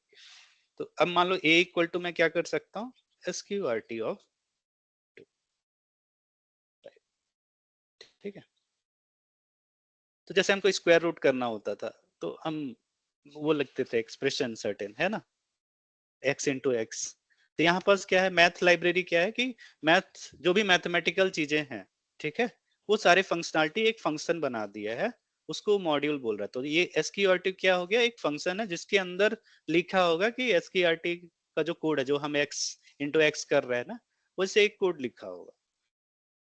Speaker 1: तो अब मान लो a इक्वल टू मैं क्या कर सकता हूँ, sqrt ऑफ 2, ठीक है। तो जैसे हमको स्क्वायर रूट करना होता था तो हम वो लिखते थे एक्सप्रेशन सर्टेन, है ना, x इंटू एक्स। तो यहाँ पास क्या है, मैथ लाइब्रेरी क्या है कि मैथ जो भी मैथमेटिकल चीजें हैं, ठीक है, वो सारे फंक्शनैलिटी एक फंक्शन बना दिया है, उसको मॉड्यूल बोल रहा है। तो ये sqrt क्या हो गया, एक फंक्शन है जिसके अंदर लिखा होगा कि sqrt का जो कोड है, जो हम x इंटू एक्स कर रहे हैं ना, वैसे एक कोड लिखा होगा,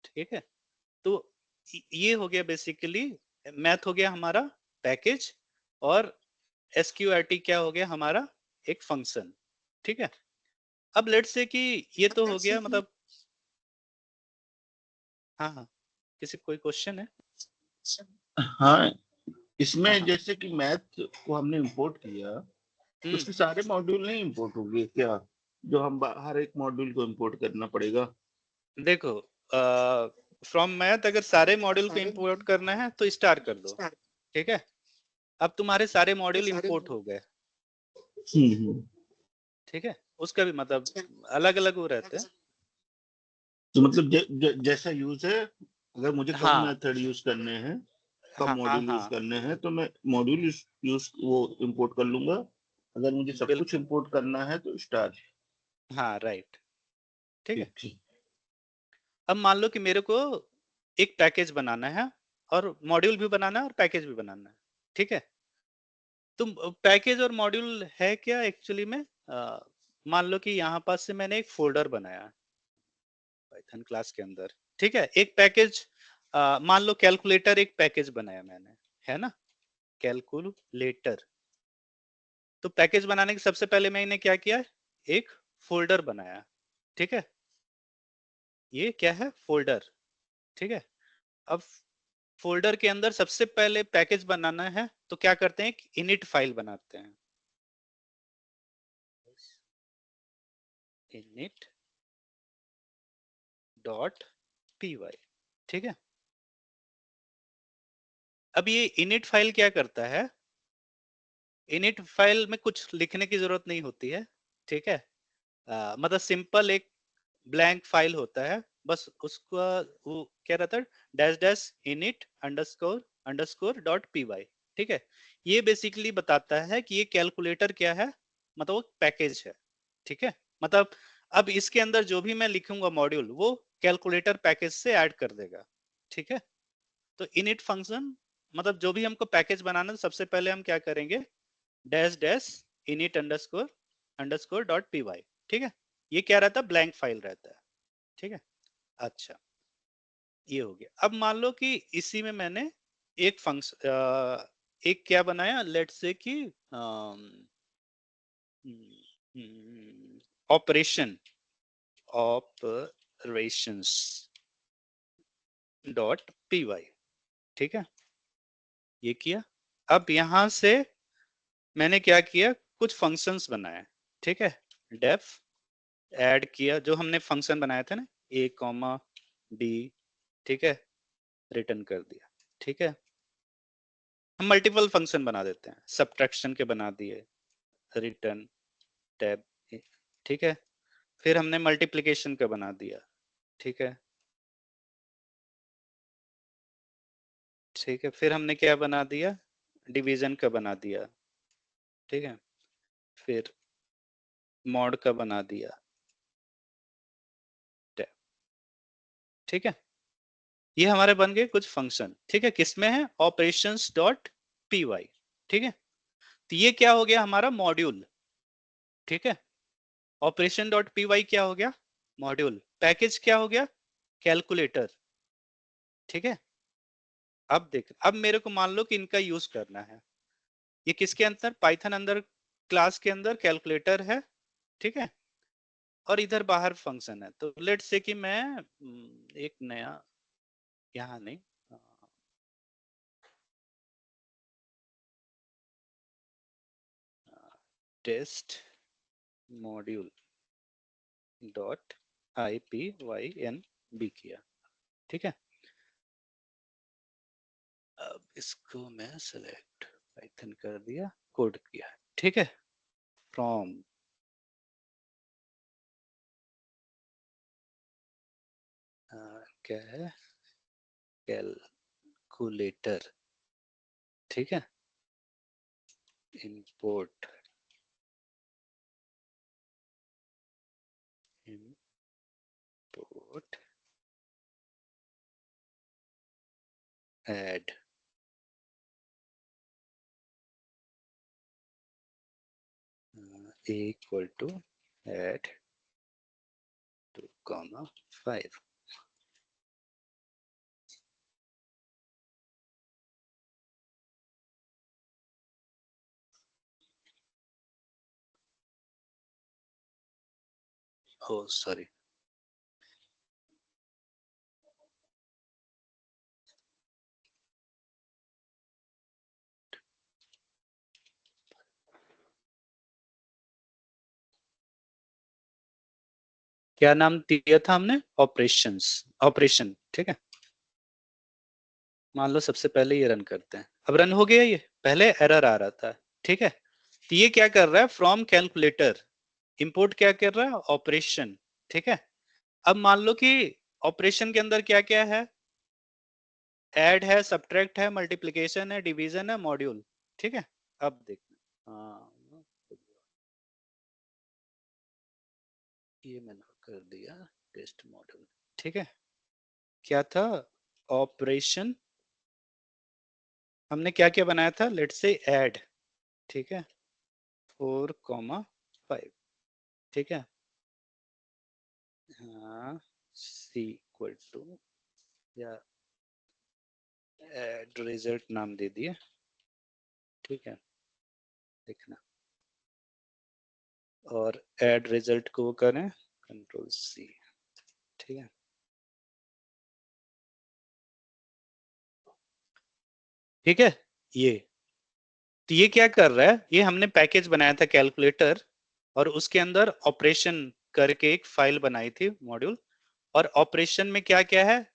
Speaker 1: ठीक है। तो ये हो गया बेसिकली, मैथ हो गया हमारा पैकेज और sqrt क्या हो गया हमारा एक फंक्शन, ठीक है। अब लेट से कि ये तो हो गया, मतलब हाँ हाँ, किसी कोई क्वेश्चन है?
Speaker 4: हाँ, इसमें
Speaker 1: हाँ
Speaker 4: जैसे कि मैथ को हमने इंपोर्ट किया, तो
Speaker 1: हम्म।
Speaker 4: उसके सारे मॉड्यूल नहीं इंपोर्ट होंगे क्या, जो हम हर एक मॉड्यूल को इंपोर्ट करना पड़ेगा?
Speaker 1: देखो फ्रॉम मैथ अगर सारे मॉड्यूल को इंपोर्ट करना है तो स्टार कर दो, ठीक है। अब तुम्हारे सारे मॉड्यूल इंपोर्ट हो गए,
Speaker 4: हम्म।
Speaker 1: ठीक है। उसका भी मतलब अलग अलग वो रहते हैं।
Speaker 4: तो मतलब जैसा यूज है, अगर मुझे कम
Speaker 1: हाँ
Speaker 4: मेथड यूज करने हैं, कम
Speaker 1: हाँ हाँ
Speaker 4: मॉड्यूल यूज
Speaker 1: हाँ,
Speaker 4: करने हैं, तो मैं मॉड्यूल यूज वो इंपोर्ट कर लूंगा। अगर मुझे सब कुछ
Speaker 1: बिल्कुल,
Speaker 4: इंपोर्ट करना है तो स्टार।
Speaker 1: हाँ राइट, ठीक है।
Speaker 4: ठीक ठीक।
Speaker 1: अब मान लो कि मेरे को एक पैकेज बनाना है और मॉड्यूल भी बनाना है और पैकेज भी बनाना है, ठीक है। तुम पैकेज और मॉड्यूल है क्या एक्चुअली में, मान लो कि यहाँ पास से मैंने एक फोल्डर बनाया पाइथन क्लास के अंदर, ठीक है। एक पैकेज, मान लो कैलकुलेटर एक पैकेज बनाया मैंने, है ना, कैलकुलेटर, तो पैकेज बनाने के सबसे पहले मैंने क्या किया, एक फोल्डर बनाया, ठीक है, ये क्या है, फोल्डर, ठीक है। अब फोल्डर के अंदर सबसे पहले पैकेज बनाना है, तो क्या करते हैं, इनिट फाइल बनाते हैं, init डॉट py, ठीक है। अब ये init फाइल क्या करता है, init फाइल में कुछ लिखने की जरूरत नहीं होती है, ठीक है। मतलब सिंपल एक ब्लैंक फाइल होता है, बस उसका वो क्या रहता है, dash dash init underscore underscore dot py, ठीक है। ये बेसिकली बताता है कि ये कैलकुलेटर क्या है, मतलब वो पैकेज है, ठीक है। मतलब अब इसके अंदर जो भी मैं लिखूंगा मॉड्यूल, वो कैलकुलेटर पैकेज से ऐड कर देगा, ठीक है। तो init फंक्शन, मतलब जो भी हमको पैकेज बनाना है, सबसे पहले हम क्या करेंगे, dash dash init underscore underscore dot py, ठीक है। ये क्या रहता है, ब्लैंक फाइल रहता है, ठीक है। अच्छा, ये हो गया। अब मान लो कि इसी में मैंने एक फंक्शन, एक क्या बनाया, लेट्स से कि ऑपरेशन ऑपरेशंस डॉट py, ठीक है, ये किया। अब यहां से मैंने क्या किया, कुछ फंक्शंस बनाए, ठीक है। डेफ ऐड किया, जो हमने फंक्शन बनाए थे ना, a कॉमा d, ठीक है, रिटर्न कर दिया, ठीक है। हम मल्टीपल फंक्शन बना देते हैं, सब्ट्रैक्शन के बना दिए, रिटर्न टैब, ठीक है। फिर हमने मल्टीप्लिकेशन का बना दिया, ठीक है, ठीक है। फिर हमने क्या बना दिया, डिवीजन का बना दिया, ठीक है। फिर मॉड का बना दिया, टैब, ठीक है। ये हमारे बन गए कुछ फंक्शन, ठीक है, किसमें है, ऑपरेशंस डॉट py, ठीक है। तो ये क्या हो गया, हमारा मॉड्यूल, ठीक है। ऑपरेशन डॉट py क्या हो गया, मॉड्यूल। पैकेज क्या हो गया, कैलकुलेटर, ठीक है। अब देख, अब मेरे को मान लो कि इनका यूज करना है, ये किसके अंदर, पाइथन अंदर क्लास के अंदर कैलकुलेटर है, ठीक है, और इधर बाहर फंक्शन है। तो लेट्स से कि मैं एक नया, यहाँ नहीं, टेस्ट मॉड्यूल डॉट IPYNB किया, ठीक है। अब इसको मैं सेलेक्ट पाइथन कर दिया, कोड किया, ठीक है। फ्रॉम क्या है, कैलकुलेटर, ठीक है, import import add equal to add 2,5, oh sorry, क्या नाम दिया था हमने, ऑपरेशंस, ऑपरेशन, ठीक है। मान लो सबसे पहले ये रन करते हैं, अब रन हो गया, ये पहले एरर आ रहा था, ठीक है। तो ये क्या कर रहा है, फ्रॉम कैलकुलेटर इंपोर्ट क्या कर रहा है, ऑपरेशन, ठीक है। अब मान लो कि ऑपरेशन के अंदर क्या क्या है, ऐड है, सब्ट्रैक्ट है, मल्टीप्लिकेशन है, डिवीजन है, मॉड्यूल, ठीक है। अब देखना, हाँ, ये मैंने कर दिया टेस्ट मॉड्यूल, ठीक है। क्या था, ऑपरेशन, हमने क्या क्या बनाया था, लेट्स से ऐड, ठीक है, 4,5, ठीक है, हाँ, सी इक्वल टू, या ऐड रिजल्ट नाम दे दिए, ठीक है। देखना, और ऐड रिजल्ट को वो करें कंट्रोल सी, ठीक है। ठीक है, ये तो ये क्या कर रहा है, ये हमने पैकेज बनाया था कैलकुलेटर और उसके अंदर ऑपरेशन करके एक फाइल बनाई थी मॉड्यूल, और ऑपरेशन में क्या क्या है,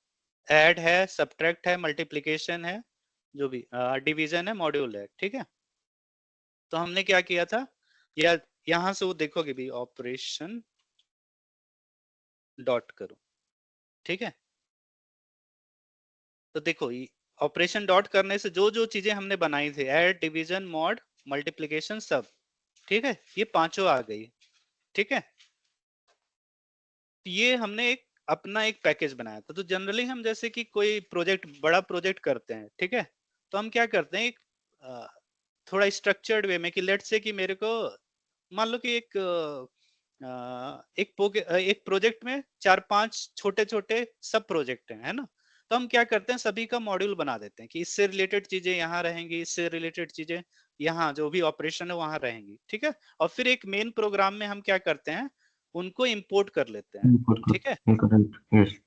Speaker 1: ऐड है, सब्ट्रैक्ट है, मल्टीप्लिकेशन है, जो भी डिवीजन है, मॉड्यूल है, ठीक है। तो हमने क्या किया था, या यहां से वो देखोगे भी ऑपरेशन डॉट करो, ठीक है। तो देखो ऑपरेशन डॉट करने से जो जो चीजें हमने बनाई थी, ऐड, डिवीजन, मॉड, मल्टीप्लिकेशन, सब, ठीक है, ये पांचों आ गई, ठीक है। तो ये हमने एक अपना एक पैकेज बनाया था। तो जनरली हम जैसे कि कोई प्रोजेक्ट, बड़ा प्रोजेक्ट करते हैं, ठीक है, तो हम क्या करते हैं, एक थोड़ा स्ट्रक्चर्ड वे में कि लेट से कि मेरे को मान लो कि एक प्रोजेक्ट में 4-5 छोटे छोटे सब प्रोजेक्ट हैं, है ना। तो हम क्या करते हैं, सभी का मॉड्यूल बना देते हैं कि इससे रिलेटेड चीजें यहाँ रहेंगी, इससे रिलेटेड चीजें यहाँ, जो भी ऑपरेशन है वहां रहेंगी, ठीक है। और फिर एक मेन प्रोग्राम में हम क्या करते हैं, उनको इंपोर्ट कर लेते हैं, ठीक है।
Speaker 2: यस।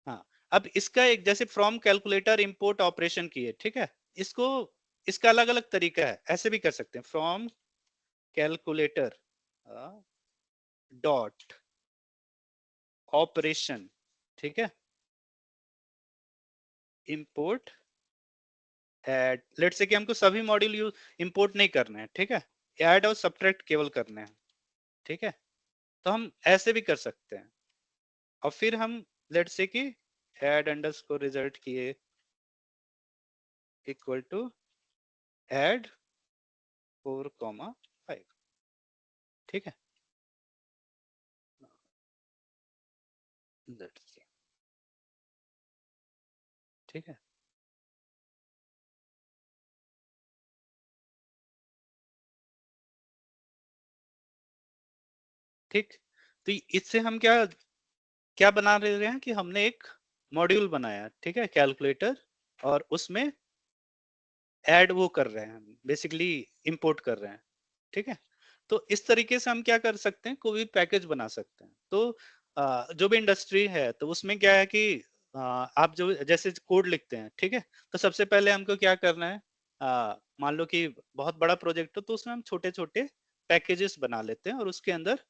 Speaker 1: हाँ, अब इसका एक जैसे फ्रॉम कैलकुलेटर इंपोर्ट ऑपरेशन किए, ठीक है, इसको, इसका अलग अलग तरीका है, ऐसे भी कर सकते हैं, फ्रॉम कैलकुलेटर डॉट ऑपरेशन, ठीक है, इंपोर्ट ऐड, लेट्स से कि हमको सभी मॉड्यूल यूज इंपोर्ट नहीं करने हैं, ठीक है, ऐड और सब्ट्रैक्ट केवल करने हैं, ठीक है। तो हम ऐसे भी कर सकते हैं। और फिर हम लेट्स से कि ऐड अंडरस्कोर रिजल्ट किए इक्वल टू ऐड 4,5, ठीक है। Let's see, ठीक है। ठीक, तो इससे हम क्या क्या बना रहे हैं कि हमने एक मॉड्यूल बनाया, ठीक है, कैलकुलेटर, और उसमें ऐड वो कर रहे हैं, बेसिकली इंपोर्ट कर रहे हैं, ठीक है। तो इस तरीके से हम क्या कर सकते हैं, कोई भी पैकेज बना सकते हैं। तो जो भी इंडस्ट्री है, तो उसमें क्या है कि आप जो जैसे कोड लिखते हैं, ठीक है, तो सबसे पहले हमको क्या करना है, मान लो कि बहुत बड़ा प्रोजेक्ट हो तो उसमें हम छोटे छोटे पैकेजेस बना लेते हैं, और उसके अंदर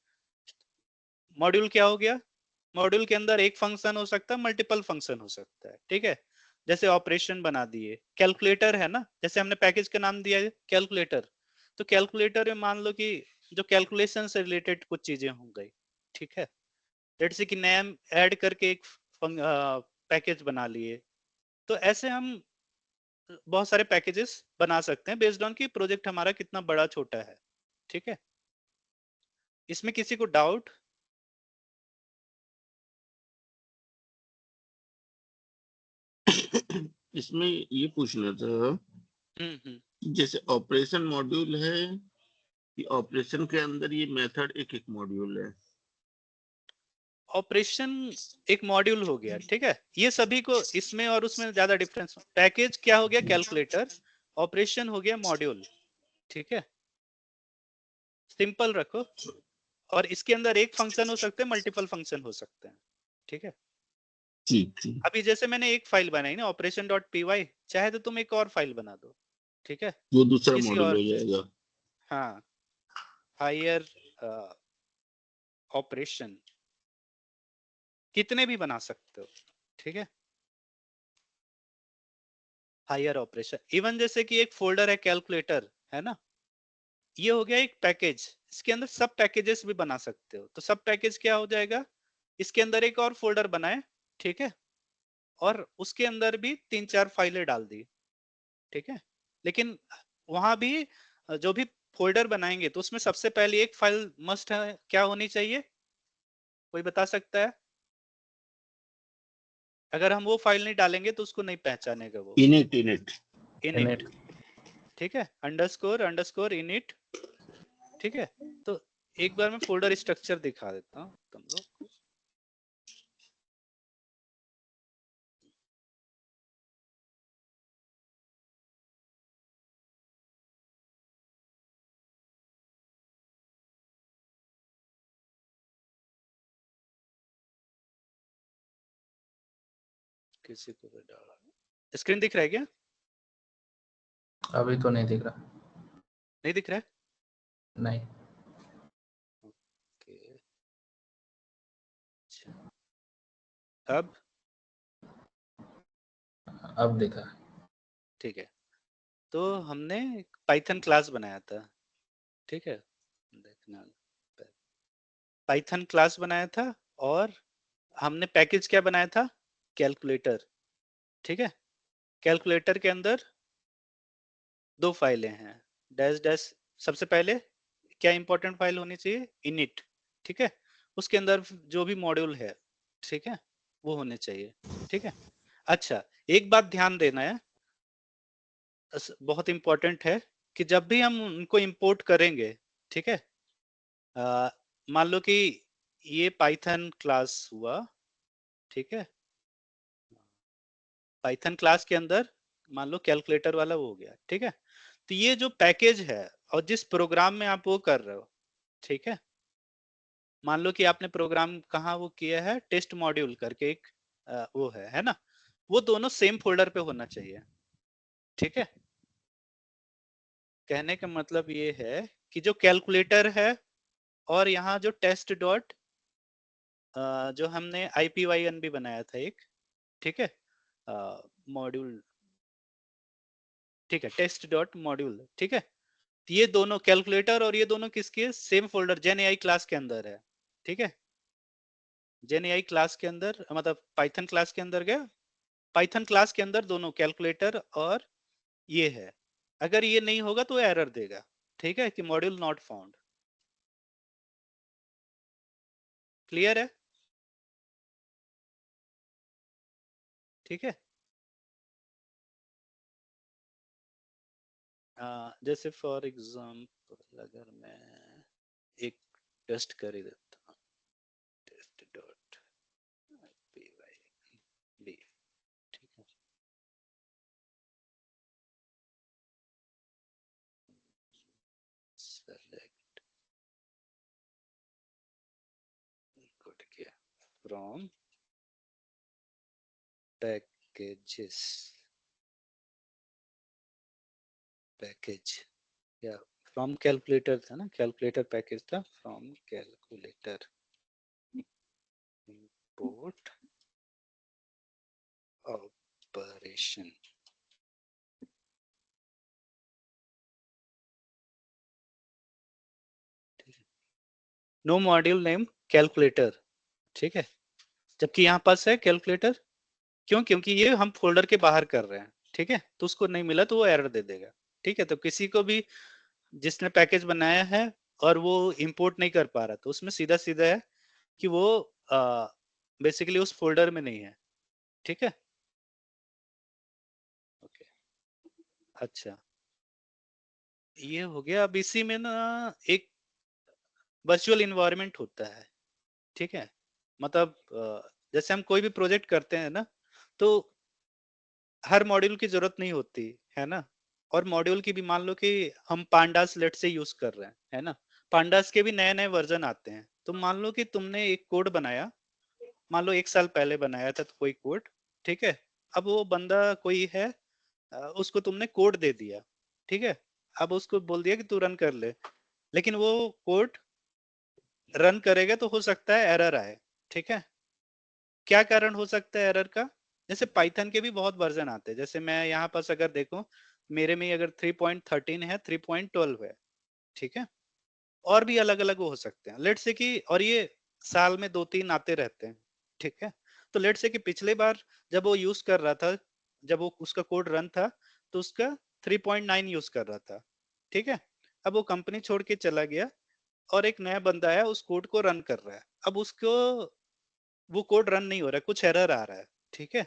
Speaker 1: मॉड्यूल क्या हो गया, मॉड्यूल के अंदर एक फंक्शन हो सकता है, मल्टीपल फंक्शन हो सकता है, ठीक है। जैसे ऑपरेशन बना दिए, कैलकुलेटर है ना, जैसे हमने पैकेज का नाम दिया है कैलकुलेटर, तो कैलकुलेटर में मान लो कि जो कैलकुलेशन से रिलेटेड कुछ चीजें हो गई, ठीक है। जैसे कि नेम ऐड करके एक पैकेज बना लिए। तो ऐसे हम बहुत सारे पैकेजेस बना सकते हैं बेस्ड ऑन कि प्रोजेक्ट हमारा कितना बड़ा छोटा है, ठीक है। इसमें किसी को डाउट?
Speaker 4: इसमें ये पूछना था,
Speaker 1: हम्म।
Speaker 4: जैसे ऑपरेशन मॉड्यूल है कि ऑपरेशन के अंदर ये मेथड एक एक मॉड्यूल है?
Speaker 1: ऑपरेशन एक मॉड्यूल हो गया, ठीक है। ये सभी को इसमें और उसमें ज्यादा डिफरेंस, पैकेज क्या हो गया कैलकुलेटर, ऑपरेशन हो गया मॉड्यूल, ठीक है। सिंपल रखो, और इसके अंदर एक फंक्शन हो सकते हैं, मल्टीपल फंक्शन हो सकते हैं, ठीक है।
Speaker 4: ठीक ठीक।
Speaker 1: अभी जैसे मैंने एक फाइल बनाई ना ऑपरेशन डॉट py, चाहे तो तुम एक और फाइल बना दो, ठीक है,
Speaker 4: वो दूसरा
Speaker 1: किसी
Speaker 4: मॉड्यूल
Speaker 1: और
Speaker 4: हो
Speaker 1: से।
Speaker 4: जाएगा।
Speaker 1: हाँ, हायर ऑपरेशन कितने भी बना सकते हो, ठीक है। हायर ऑपरेशन, इवन जैसे कि एक फोल्डर है कैलकुलेटर, है ना, ये हो गया एक पैकेज, इसके अंदर सब पैकेजेस भी बना सकते हो। तो सब पैकेज क्या हो जाएगा, इसके अंदर एक और फोल्डर बनाए, ठीक है, और उसके अंदर भी 3-4 फाइलें डाल दी, ठीक है। लेकिन वहां भी जो भी फोल्डर बनाएंगे तो उसमें सबसे पहले एक फाइल मस्ट है, क्या होनी चाहिए, कोई बता सकता है? अगर हम वो फाइल नहीं डालेंगे तो उसको नहीं पहचानेगा वो।
Speaker 4: Init init.
Speaker 1: इनिट, ठीक है, अंडरस्कोर अंडरस्कोर इनिट, ठीक है। तो एक बार मैं फोल्डर स्ट्रक्चर दिखा देता हूँ तुम लोग को। किसी को भी डाला, स्क्रीन दिख रहा है क्या?
Speaker 3: अभी तो नहीं दिख रहा।
Speaker 1: नहीं दिख रहा है?
Speaker 3: नहीं।
Speaker 1: Okay. अब
Speaker 3: दिखा।
Speaker 1: ठीक है, तो हमने पाइथन क्लास बनाया था, ठीक है, देखना, पाइथन क्लास बनाया था और हमने पैकेज क्या बनाया था, कैलकुलेटर, ठीक है। कैलकुलेटर के अंदर दो फाइलें हैं, डैश डैश, सबसे पहले क्या इंपॉर्टेंट फाइल होनी चाहिए, इनिट, ठीक है, उसके अंदर जो भी मॉड्यूल है, ठीक है, वो होने चाहिए, ठीक है। अच्छा, एक बात ध्यान देना है, बहुत इंपॉर्टेंट है कि जब भी हम उनको इंपोर्ट करेंगे, ठीक है, मान लो कि ये पाइथन क्लास हुआ, ठीक है, पाइथन क्लास के अंदर मान लो कैलकुलेटर वाला वो हो गया, ठीक है। तो ये जो पैकेज है और जिस प्रोग्राम में आप वो कर रहे हो, ठीक है, मान लो कि आपने प्रोग्राम कहाँ वो किया है, टेस्ट मॉड्यूल करके एक वो है ना, वो दोनों सेम फोल्डर पे होना चाहिए, ठीक है। कहने का मतलब ये है कि जो कैलकुलेटर है और यहाँ जो टेस्ट डॉट जो हमने IPYNB बनाया था एक, ठीक है, मॉड्यूल, ठीक है, टेस्ट डॉट मॉड्यूल, ठीक है, तो ये दोनों कैलकुलेटर और ये दोनों किसके सेम फोल्डर जेन एआई क्लास के अंदर है, ठीक है। जेन एआई क्लास के अंदर मतलब पाइथन क्लास के अंदर गया, पाइथन क्लास के अंदर दोनों कैलकुलेटर और ये है, अगर ये नहीं होगा तो एरर देगा, ठीक है, कि मॉड्यूल नॉट फाउंड। क्लियर है? ठीक है। जैसे फॉर एग्जांपल अगर मैं एक टेस्ट कर ही देता हूँ, टेस्ट डॉट IPYNB, ठीक है, सेलेक्ट किया फ्रॉम पैकेजेस, पैकेज या फ्रॉम कैलकुलेटर था ना, कैलकुलेटर पैकेज था, from calculator import operation, no module name calculator, ठीक है, जबकि यहाँ पास है कैलकुलेटर, क्यों, क्योंकि ये हम फोल्डर के बाहर कर रहे हैं, ठीक है, तो उसको नहीं मिला तो वो एरर दे देगा, ठीक है। तो किसी को भी जिसने पैकेज बनाया है और वो इंपोर्ट नहीं कर पा रहा, तो उसमें सीधा सीधा है कि वो बेसिकली उस फोल्डर में नहीं है, ठीक है। ओके, अच्छा, ये हो गया। अब इसी में ना एक वर्चुअल इन्वायरमेंट होता है, ठीक है, मतलब जैसे हम कोई भी प्रोजेक्ट करते हैं ना, तो हर मॉड्यूल की जरूरत नहीं होती है ना, और मॉड्यूल की भी मान लो कि हम पांडास लेट से यूज कर रहे हैं, है ना, पांडास के भी नए नए वर्जन आते हैं, तो मान लो कि तुमने एक कोड बनाया, मान लो 1 साल पहले बनाया था तो कोई कोड, ठीक है, अब वो बंदा कोई है, उसको तुमने कोड दे दिया, ठीक है, अब उसको बोल दिया कि तू रन कर ले, लेकिन वो कोड रन करेगा तो हो सकता है एरर आए, ठीक है। क्या कारण हो सकता है एरर का, जैसे पाइथन के भी बहुत वर्जन आते हैं, जैसे मैं यहाँ पास अगर देखूं, मेरे में अगर 3.13 है, 3.12 है, ठीक है, और भी अलग अलग हो सकते हैं, लेट से कि, और ये साल में 2-3 आते रहते हैं, ठीक है। तो लेट से कि पिछले बार जब वो यूज कर रहा था, जब वो उसका कोड रन था, तो उसका 3.9 यूज कर रहा था, ठीक है। अब वो कंपनी छोड़ के चला गया और एक नया बंदा है उस कोड को रन कर रहा है, अब उसको वो कोड रन नहीं हो रहा है, कुछ एरर आ रहा है, ठीक है।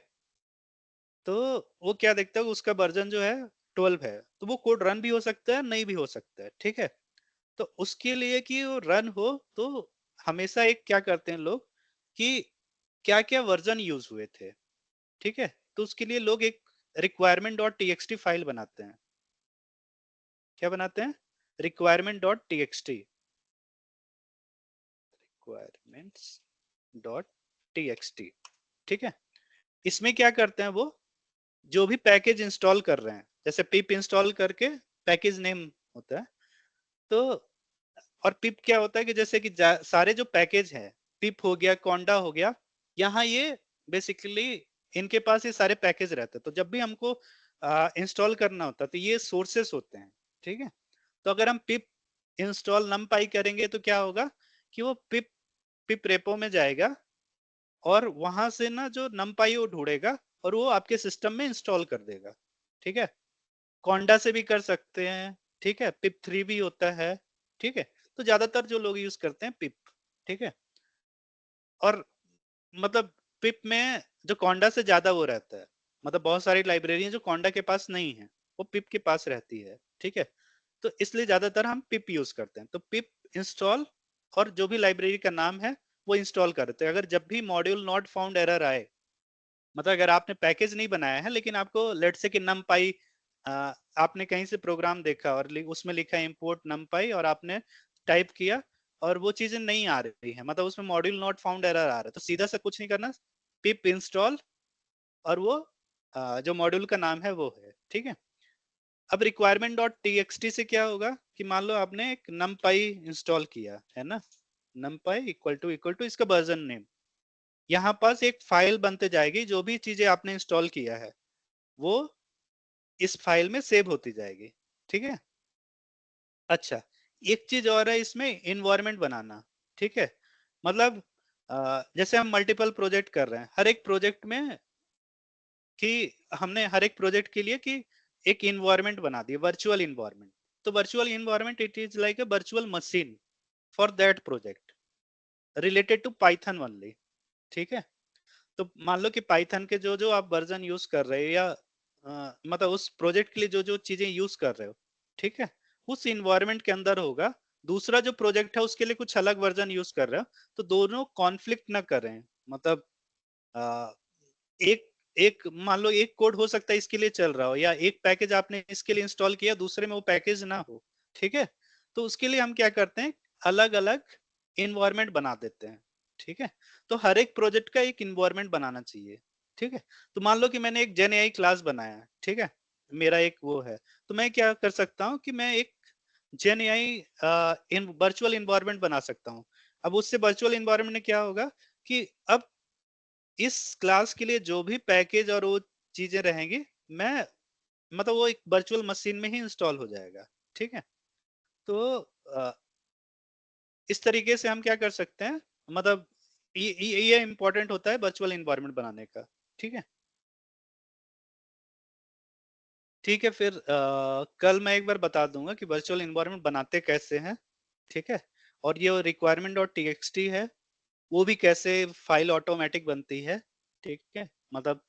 Speaker 1: तो वो क्या देखता है, उसका वर्जन जो है 12 है, तो वो कोड रन भी हो सकता है, नहीं भी हो सकता है, ठीक है। तो उसके लिए कि वो रन हो, तो हमेशा एक क्या करते हैं लोग कि क्या क्या वर्जन यूज हुए थे, ठीक है, तो उसके लिए लोग एक requirement.txt फाइल बनाते हैं। क्या बनाते हैं? requirement.txt, requirements.txt, ठीक है। इसमें क्या करते हैं, वो जो भी पैकेज इंस्टॉल कर रहे हैं, जैसे पिप इंस्टॉल करके पैकेज नेम होता है, तो और पिप क्या होता है कि जैसे कि सारे जो पैकेज हैं, पिप हो गया, कॉन्डा हो गया, यहाँ ये बेसिकली इनके पास ये सारे पैकेज रहते हैं। तो जब भी हमको इंस्टॉल करना होता है तो ये सोर्सेस होते हैं, ठीक है। तो अगर हम पिप इंस्टॉल numpy करेंगे तो क्या होगा कि वो पिप रेपो में जाएगा और वहां से ना जो numpy वो ढूंढेगा और वो आपके सिस्टम में इंस्टॉल कर देगा, ठीक है। कॉन्डा से भी कर सकते हैं, ठीक है, पिप 3 भी होता है, ठीक है। तो ज्यादातर जो लोग यूज करते हैं पिप, ठीक है। और मतलब पिप में जो कॉन्डा से ज्यादा वो रहता है, मतलब बहुत सारी लाइब्रेरी हैं जो कॉन्डा के पास नहीं है, वो पिप के पास रहती है, ठीक है। तो इसलिए ज्यादातर हम पिप यूज करते हैं। तो पिप इंस्टॉल और जो भी लाइब्रेरी का नाम है वो इंस्टॉल करते हैं। अगर जब भी मॉड्यूल नॉट फाउंड एरर आए, मतलब अगर आपने पैकेज नहीं बनाया है लेकिन आपको लेट से कि numpy आपने कहीं से प्रोग्राम देखा और उसमें लिखा इंपोर्ट numpy और आपने टाइप किया और वो चीजें नहीं आ रही है, मतलब उसमें मॉड्यूल नॉट फाउंड एरर आ रहा है, तो सीधा से कुछ नहीं करना, पिप इंस्टॉल और वो जो मॉड्यूल का नाम है वो है, ठीक है। अब requirement.txt से क्या होगा कि मान लो आपने एक numpy इंस्टॉल किया है ना, numpy इक्वल टू इसका वर्जन नेम, यहाँ पास एक फाइल बनते जाएगी, जो भी चीजें आपने इंस्टॉल किया है वो इस फाइल में सेव होती जाएगी, ठीक है। अच्छा, एक चीज और है इसमें, इन्वायरमेंट बनाना, ठीक है। मतलब जैसे हम मल्टीपल प्रोजेक्ट कर रहे हैं, हर एक प्रोजेक्ट में कि हमने हर एक प्रोजेक्ट के लिए कि एक इन्वायरमेंट बना दिया, वर्चुअल इन्वायरमेंट। तो virtual environment it is like a virtual machine for that project related to Python only, ठीक है। तो मान लो कि पाइथन के जो जो आप वर्जन यूज कर रहे हो या मतलब उस प्रोजेक्ट के लिए जो जो चीजें यूज कर रहे हो, ठीक है, उस इन्वायरमेंट के अंदर होगा। दूसरा जो प्रोजेक्ट है उसके लिए कुछ अलग वर्जन यूज कर रहे हो, तो दोनों कॉन्फ्लिक्ट ना करें। मतलब अ, एक एक मान लो एक कोड हो सकता है इसके लिए चल रहा हो, या एक पैकेज आपने इसके लिए इंस्टॉल किया, दूसरे में वो पैकेज ना हो, ठीक है। तो उसके लिए हम क्या करते हैं, अलग अलग इन्वायरमेंट बना देते हैं, ठीक है। तो हर एक प्रोजेक्ट का एक इन्वायरमेंट बनाना चाहिए, ठीक है। तो मान लो कि मैंने एक जेन एआई क्लास बनाया है, ठीक है, मेरा एक वो है, तो मैं क्या कर सकता हूँ कि मैं एक जेन एआई इन वर्चुअल इन्वायरमेंट बना सकता हूँ। अब उससे वर्चुअल इन्वायरमेंट में क्या होगा कि अब इस क्लास के लिए जो भी पैकेज और वो चीजें रहेंगी, मैं मतलब वो एक वर्चुअल मशीन में ही इंस्टॉल हो जाएगा, ठीक है। तो अ, इस तरीके से हम क्या कर सकते हैं, मतलब ये इंपॉर्टेंट होता है वर्चुअल इन्वायरमेंट बनाने का, ठीक है। ठीक है, फिर कल मैं एक बार बता दूंगा कि वर्चुअल इन्वायरमेंट बनाते कैसे हैं, ठीक है। और ये रिक्वायरमेंट डॉट टीएक्सटी है, वो भी कैसे फाइल ऑटोमेटिक बनती है, ठीक है। मतलब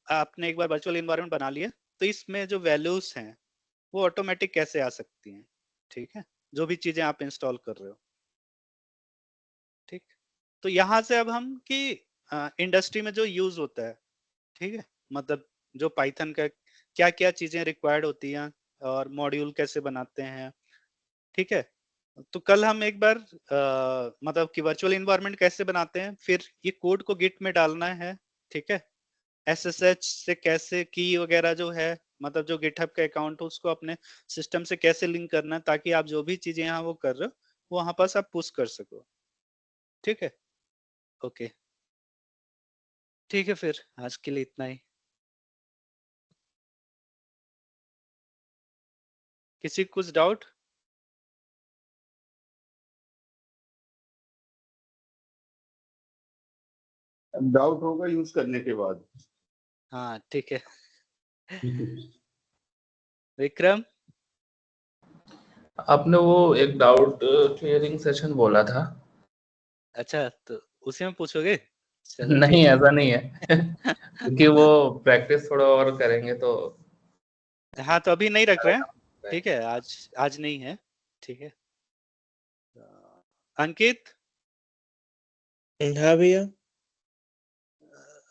Speaker 1: आपने एक बार वर्चुअल इन्वायरमेंट बना लिया तो इसमें जो वैल्यूज हैं वो ऑटोमेटिक कैसे आ सकती हैं, ठीक है, जो भी चीजें आप इंस्टॉल कर रहे हो, ठीक। तो यहाँ से अब हम कि इंडस्ट्री में जो यूज होता है, ठीक है, मतलब जो पाइथन का क्या क्या चीजें रिक्वायर्ड होती हैं और मॉड्यूल कैसे बनाते हैं, ठीक है। तो कल हम एक बार मतलब कि वर्चुअल इन्वायरमेंट कैसे बनाते हैं, फिर ये कोड को गिट में डालना है, ठीक है। एसएसएच से कैसे की वगैरह जो है, मतलब जो गिटहब का अकाउंट है उसको अपने सिस्टम से कैसे लिंक करना है, ताकि आप जो भी चीजें यहाँ वो कर रहे हो वहां पास आप पुश कर सको, ठीक है। ओके, ठीक है, फिर आज के लिए इतना ही। किसी को कुछ डाउट?
Speaker 4: डाउट होगा यूज करने के बाद।
Speaker 1: हाँ, ठीक है। विक्रम?
Speaker 3: आपने वो एक डाउट क्लियरिंग सेशन बोला था।
Speaker 1: अच्छा, तो उसी में पूछोगे? चलो
Speaker 3: नहीं,
Speaker 1: ठीक है।
Speaker 3: ऐसा नहीं है क्योंकि वो प्रैक्टिस थोड़ा और करेंगे तो
Speaker 1: हाँ, तो अभी नहीं रख रहे हैं, ठीक है, आज आज नहीं है, ठीक है। अंकित?
Speaker 6: हाँ भैया,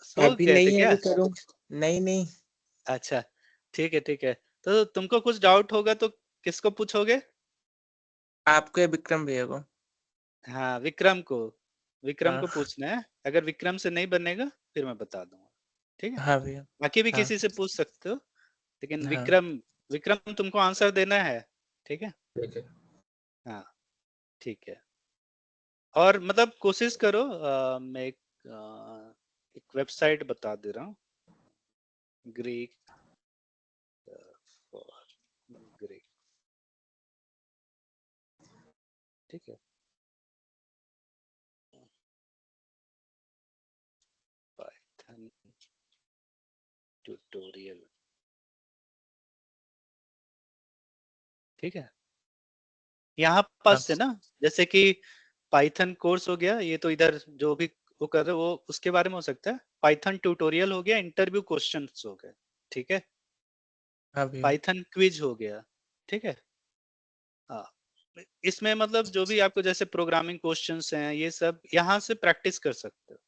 Speaker 1: सो
Speaker 6: अभी
Speaker 1: गए थे
Speaker 6: नहीं है,
Speaker 1: क्या?
Speaker 6: अभी करूँ? नहीं नहीं,
Speaker 1: अच्छा, ठीक है, ठीक है। तो तुमको कुछ डाउट होगा तो किसको पूछोगे?
Speaker 6: आपको या विक्रम भैया को?
Speaker 1: हाँ, विक्रम को
Speaker 6: हाँ
Speaker 1: पूछना है। अगर विक्रम से नहीं बनेगा फिर मैं बता दूंगा। ठीक है,
Speaker 6: हाँ भैया।
Speaker 1: बाकी भी
Speaker 6: हाँ।
Speaker 1: किसी से पूछ सकते हो, लेकिन
Speaker 6: हाँ।
Speaker 1: विक्रम तुमको आंसर देना है, ठीक है।
Speaker 3: ठीक है।
Speaker 1: हाँ ठीक है, और मतलब कोशिश करो, मैं एक वेबसाइट बता दे रहा हूँ, ग्रीक फॉर ग्रीक, ठीक है, पाइथन ट्यूटोरियल, ठीक है। यहाँ
Speaker 6: हाँ।
Speaker 1: पास से ना, जैसे कि पाइथन कोर्स हो गया, ये तो इधर जो भी वो कर रहे हो वो उसके बारे में हो सकता है। पाइथन ट्यूटोरियल हो गया, इंटरव्यू क्वेश्चंस हो गए, ठीक है।
Speaker 6: हाँ भैया।
Speaker 1: पाइथन क्विज हो गया, ठीक है। हाँ, इसमें मतलब जो भी आपको जैसे प्रोग्रामिंग क्वेश्चंस हैं, ये सब यहाँ से प्रैक्टिस कर सकते हो,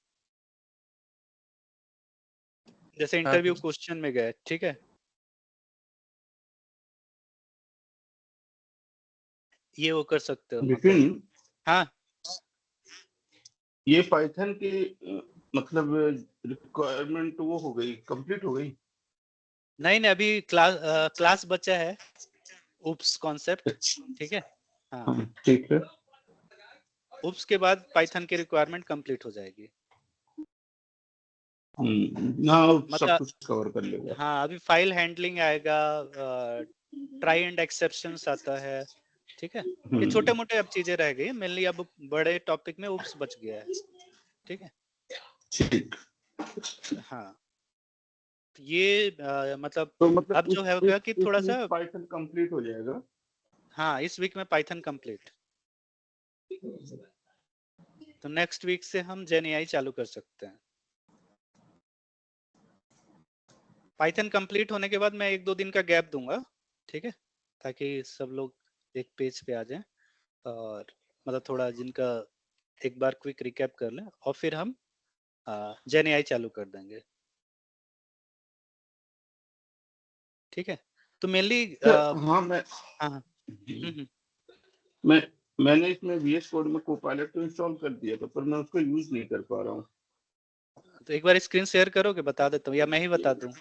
Speaker 1: जैसे
Speaker 6: हाँ
Speaker 1: इंटरव्यू
Speaker 6: भैया।
Speaker 1: क्वेश्चन में गए, ठीक है, ये वो कर सकते हो मतलब।
Speaker 4: लेकिन
Speaker 1: हाँ
Speaker 4: ये पाइथन की मतलब रिक्वायरमेंट वो हो गई, कंप्लीट हो गई।
Speaker 1: नहीं, अभी क्लास बचा है, उप्स कॉन्सेप्ट, ठीक है। हाँ,
Speaker 4: हाँ ठीक है।
Speaker 1: उप्स के बाद पाइथन की रिक्वायरमेंट कंप्लीट हो जाएगी,
Speaker 4: हाँ सब
Speaker 1: मतलब।
Speaker 4: कुछ कवर कर लेगा।
Speaker 1: हाँ, अभी फाइल हैंडलिंग आएगा, ट्राई एंड एक्सेप्शंस आता है, ठीक है। ये छोटे मोटे अब चीजें रह गई, मेनली अब बड़े टॉपिक में उप्स बच गया है, ठीक है।
Speaker 4: ठीक।
Speaker 1: हाँ, ये मतलब
Speaker 4: तो मतलब
Speaker 1: अब जो है होगा कि
Speaker 4: इस
Speaker 1: थोड़ा
Speaker 4: वीक
Speaker 1: सा।
Speaker 4: पाइथन कंप्लीट हो जाएगा।
Speaker 1: हाँ, इस वीक में पाइथन कंप्लीट, तो नेक्स्ट वीक से हम जेन एआई चालू कर सकते हैं। पाइथन कंप्लीट होने के बाद मैं 1-2 दिन का गैप दूंगा, ठीक है, ताकि सब लोग एक पेज पे आ जाएं, और मतलब थोड़ा जिनका एक बार क्विक रिकैप कर लें, और फिर हम जेन एआई चालू कर देंगे, ठीक है। तो मेनली
Speaker 4: हाँ मैं
Speaker 1: हाँ हाँ, हम्म,
Speaker 4: मैं मैंने इसमें VS कोड में कोपायलट तो इंस्टॉल कर दिया था, पर मैं उसको यूज नहीं कर पा रहा हूँ।
Speaker 1: तो एक बार स्क्रीन शेयर करोगे, बता देता हूँ, या मैं ही बता दूं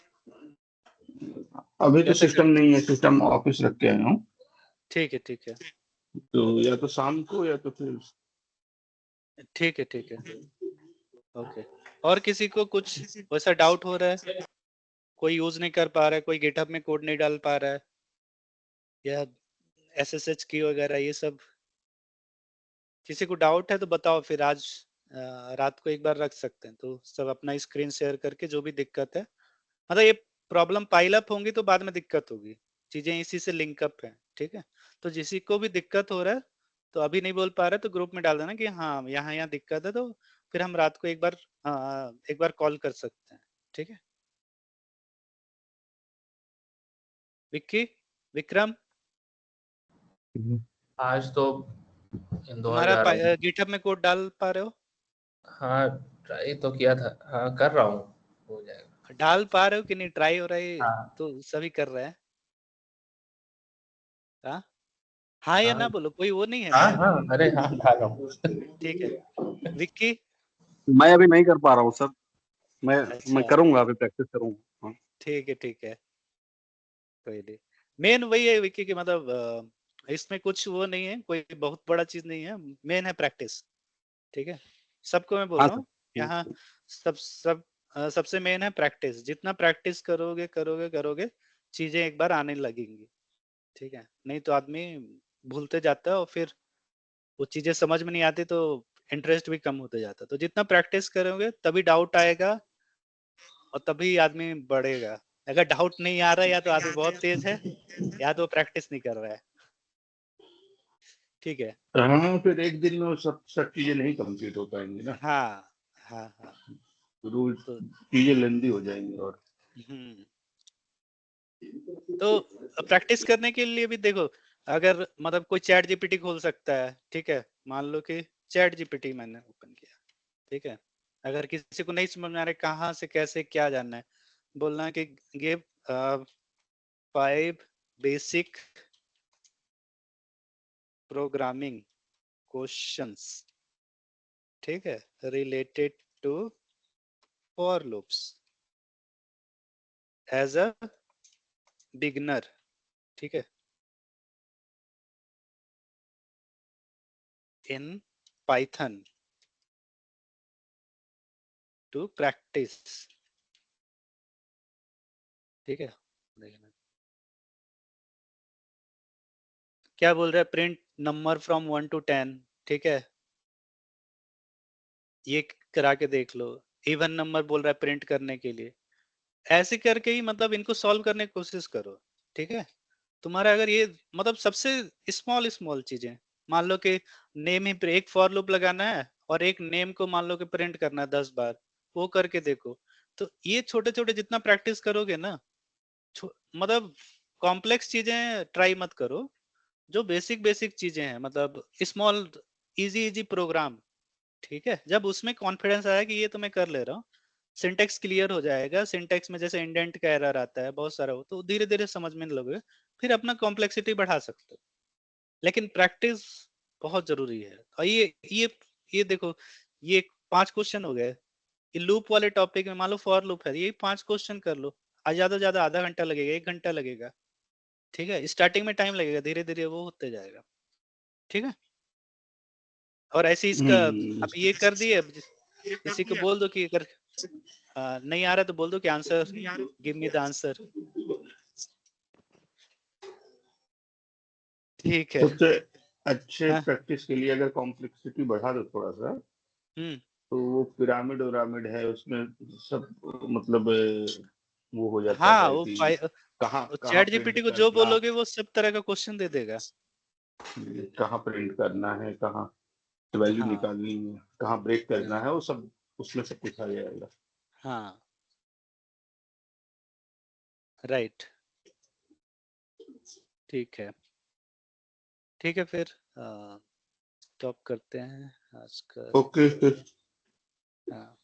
Speaker 4: अभी तो
Speaker 1: कैसे
Speaker 4: सिस्टम
Speaker 1: करते हैं।
Speaker 4: नहीं है, सिस्टम ऑफिस रख के आया हूँ।
Speaker 1: ठीक है, ठीक है,
Speaker 4: तो या तो शाम को या तो फिर
Speaker 1: ठीक है, ठीक है, ओके। और किसी को कुछ वैसा डाउट हो रहा है, कोई यूज नहीं कर पा रहा है, कोई गिटहब में कोड नहीं डाल पा रहा है, या SSH की वगैरह ये सब, किसी को डाउट है तो बताओ, फिर आज रात को एक बार रख सकते हैं, तो सब अपना स्क्रीन शेयर करके जो भी दिक्कत है, मतलब ये प्रॉब्लम पाइल अप होंगी तो बाद में दिक्कत होगी, चीजें इसी से लिंक अप है, ठीक है। तो किसी को भी दिक्कत हो रहा है तो अभी नहीं बोल पा रहे तो ग्रुप में डाल देना कि हाँ यहाँ यहाँ दिक्कत है, तो फिर हम रात को एक बार कॉल कर सकते हैं, ठीक है। विक्की, विक्रम,
Speaker 3: आज तो इंदौर
Speaker 1: तुम्हारा
Speaker 3: जा रहा हूँ।
Speaker 1: गिटहब में कोड डाल पा रहे हो?
Speaker 3: हाँ, ट्राई तो किया था। हाँ, कर रहा हूँ। हो जाएगा।
Speaker 1: डाल पा रहे हो कि नहीं? ट्राई हो रहा है
Speaker 3: हाँ।
Speaker 1: तो सभी कर रहे हैं। हाँ हाँ या
Speaker 3: हाँ।
Speaker 1: ना बोलो, कोई वो नहीं है
Speaker 3: हाँ।
Speaker 1: मतलब।
Speaker 3: हाँ, अरे हाँ, डाल रहा हूँ।
Speaker 1: ठीक है, विक्की।
Speaker 7: मैं अभी नहीं कर पा रहा हूँ सर। मैं
Speaker 1: अच्छा,
Speaker 7: करूंगा, अभी प्रैक्टिस करूंगा। हाँ।
Speaker 1: ठीक है, ठीक है, कोई नहीं। मेन वही है विक्की की, मतलब इसमें कुछ वो नहीं है, कोई बहुत बड़ा चीज नहीं है, मेन है प्रैक्टिस, ठीक है। सबको मैं बोल
Speaker 7: हाँ
Speaker 1: रहा
Speaker 7: सर।
Speaker 1: हूँ यहाँ, सबसे मेन है प्रैक्टिस, जितना प्रैक्टिस करोगे करोगे करोगे चीजें एक बार आने लगेंगी, ठीक है। नहीं तो आदमी भूलते जाता है, और फिर वो चीजें समझ में नहीं आती तो इंटरेस्ट भी कम होते जाता है। तो जितना प्रैक्टिस करोगे तभी डाउट आएगा, और तभी आदमी बढ़ेगा। अगर डाउट नहीं आ रहा है, या तो आदमी बहुत तेज है, या तो प्रैक्टिस नहीं कर रहा है, ठीक है।
Speaker 4: हाँ फिर एक दिन में वो सब सब चीजें नहीं कंप्लीट हो पाएंगी ना।
Speaker 1: हाँ हाँ हाँ,
Speaker 4: रूल
Speaker 1: तो
Speaker 4: चीजें लेंदी हो जाएंगी। और
Speaker 1: हम्म, तो प्रैक्टिस करने के लिए भी देखो, अगर मतलब कोई चैट जीपीटी खोल सकता है, ठीक है। मान लो कि चैट जीपीटी मैंने ओपन किया, ठीक है। अगर किसी को नहीं समझ में आ रहा है कहाँ से कैसे क्या जानना है, बोलना है कि गिव 5 बेसिक प्रोग्रामिंग क्वेश्चंस, ठीक है, related to for loops, as a beginner, ठीक है, इन पाइथन टू प्रैक्टिस, ठीक है। देखना क्या बोल रहा है, प्रिंट नंबर फ्रॉम 1 to 10, ठीक है, ये करा के देख लो। इवन नंबर बोल रहा है प्रिंट करने के लिए, ऐसे करके ही मतलब इनको सॉल्व करने की कोशिश करो, ठीक है। तुम्हारा अगर ये मतलब सबसे स्मॉल स्मॉल चीजें, मान लो कि नेम ही एक फॉर लूप लगाना है और एक नेम को मान लो कि प्रिंट करना है 10 बार, वो करके देखो। तो ये छोटे छोटे जितना प्रैक्टिस करोगे ना, मतलब कॉम्प्लेक्स चीजें ट्राई मत करो, जो बेसिक बेसिक चीजें हैं, मतलब स्मॉल इजी इजी प्रोग्राम, ठीक है। जब उसमें कॉन्फिडेंस आया कि ये तो मैं कर ले रहा हूँ, सिंटेक्स क्लियर हो जाएगा, सिंटेक्स में जैसे इंडेंट का एरर आता है बहुत सारा, हो तो धीरे धीरे समझ में लोगे, फिर अपना कॉम्प्लेक्सिटी बढ़ा सकते हो। लेकिन प्रैक्टिस बहुत जरूरी है। और ये देखो, ये 5 क्वेश्चन हो गए, ये लूप वाले टॉपिक में मान लो फॉर लूप है, ये 5 क्वेश्चन कर लो, ज्यादा से ज्यादा आधा घंटा लगेगा, 1 घंटा लगेगा, ठीक है। स्टार्टिंग में टाइम लगेगा, धीरे धीरे वो होते जाएगा, ठीक है। और ऐसे इसका
Speaker 4: हम्म,
Speaker 1: आप ये कर दिए, किसी को बोल दो कि अगर नहीं आ रहा तो बोल दो कि answer, give me the answer, ठीक है।
Speaker 4: सबसे अच्छे
Speaker 1: हाँ,
Speaker 4: प्रैक्टिस के लिए अगर कॉम्प्लेक्सिटी बढ़ा दो थोड़ा सा, तो वो पिरामिड उरामिड है उसमें सब, मतलब वो हो जाता
Speaker 1: हाँ,
Speaker 4: है
Speaker 1: वो
Speaker 4: कि कहाँ
Speaker 1: वो
Speaker 4: कहाँ
Speaker 1: चैट
Speaker 4: प्रिंट
Speaker 1: जीपीटी को जो
Speaker 4: करना,
Speaker 1: बोलोगे वो सब तरह का क्वेश्चन दे देगा।
Speaker 4: कहाँ प्रिंट करना है, कहाँ वैल्यू
Speaker 1: हाँ
Speaker 4: निकालनी है, कहाँ ब्रेक करना है, वो सब उसमें सब कुछ आ जाएगा।
Speaker 1: हाँ, राइट, ठीक है, ठीक है, फिर स्टॉप करते हैं आज का।
Speaker 4: ओके फिर।
Speaker 1: हाँ।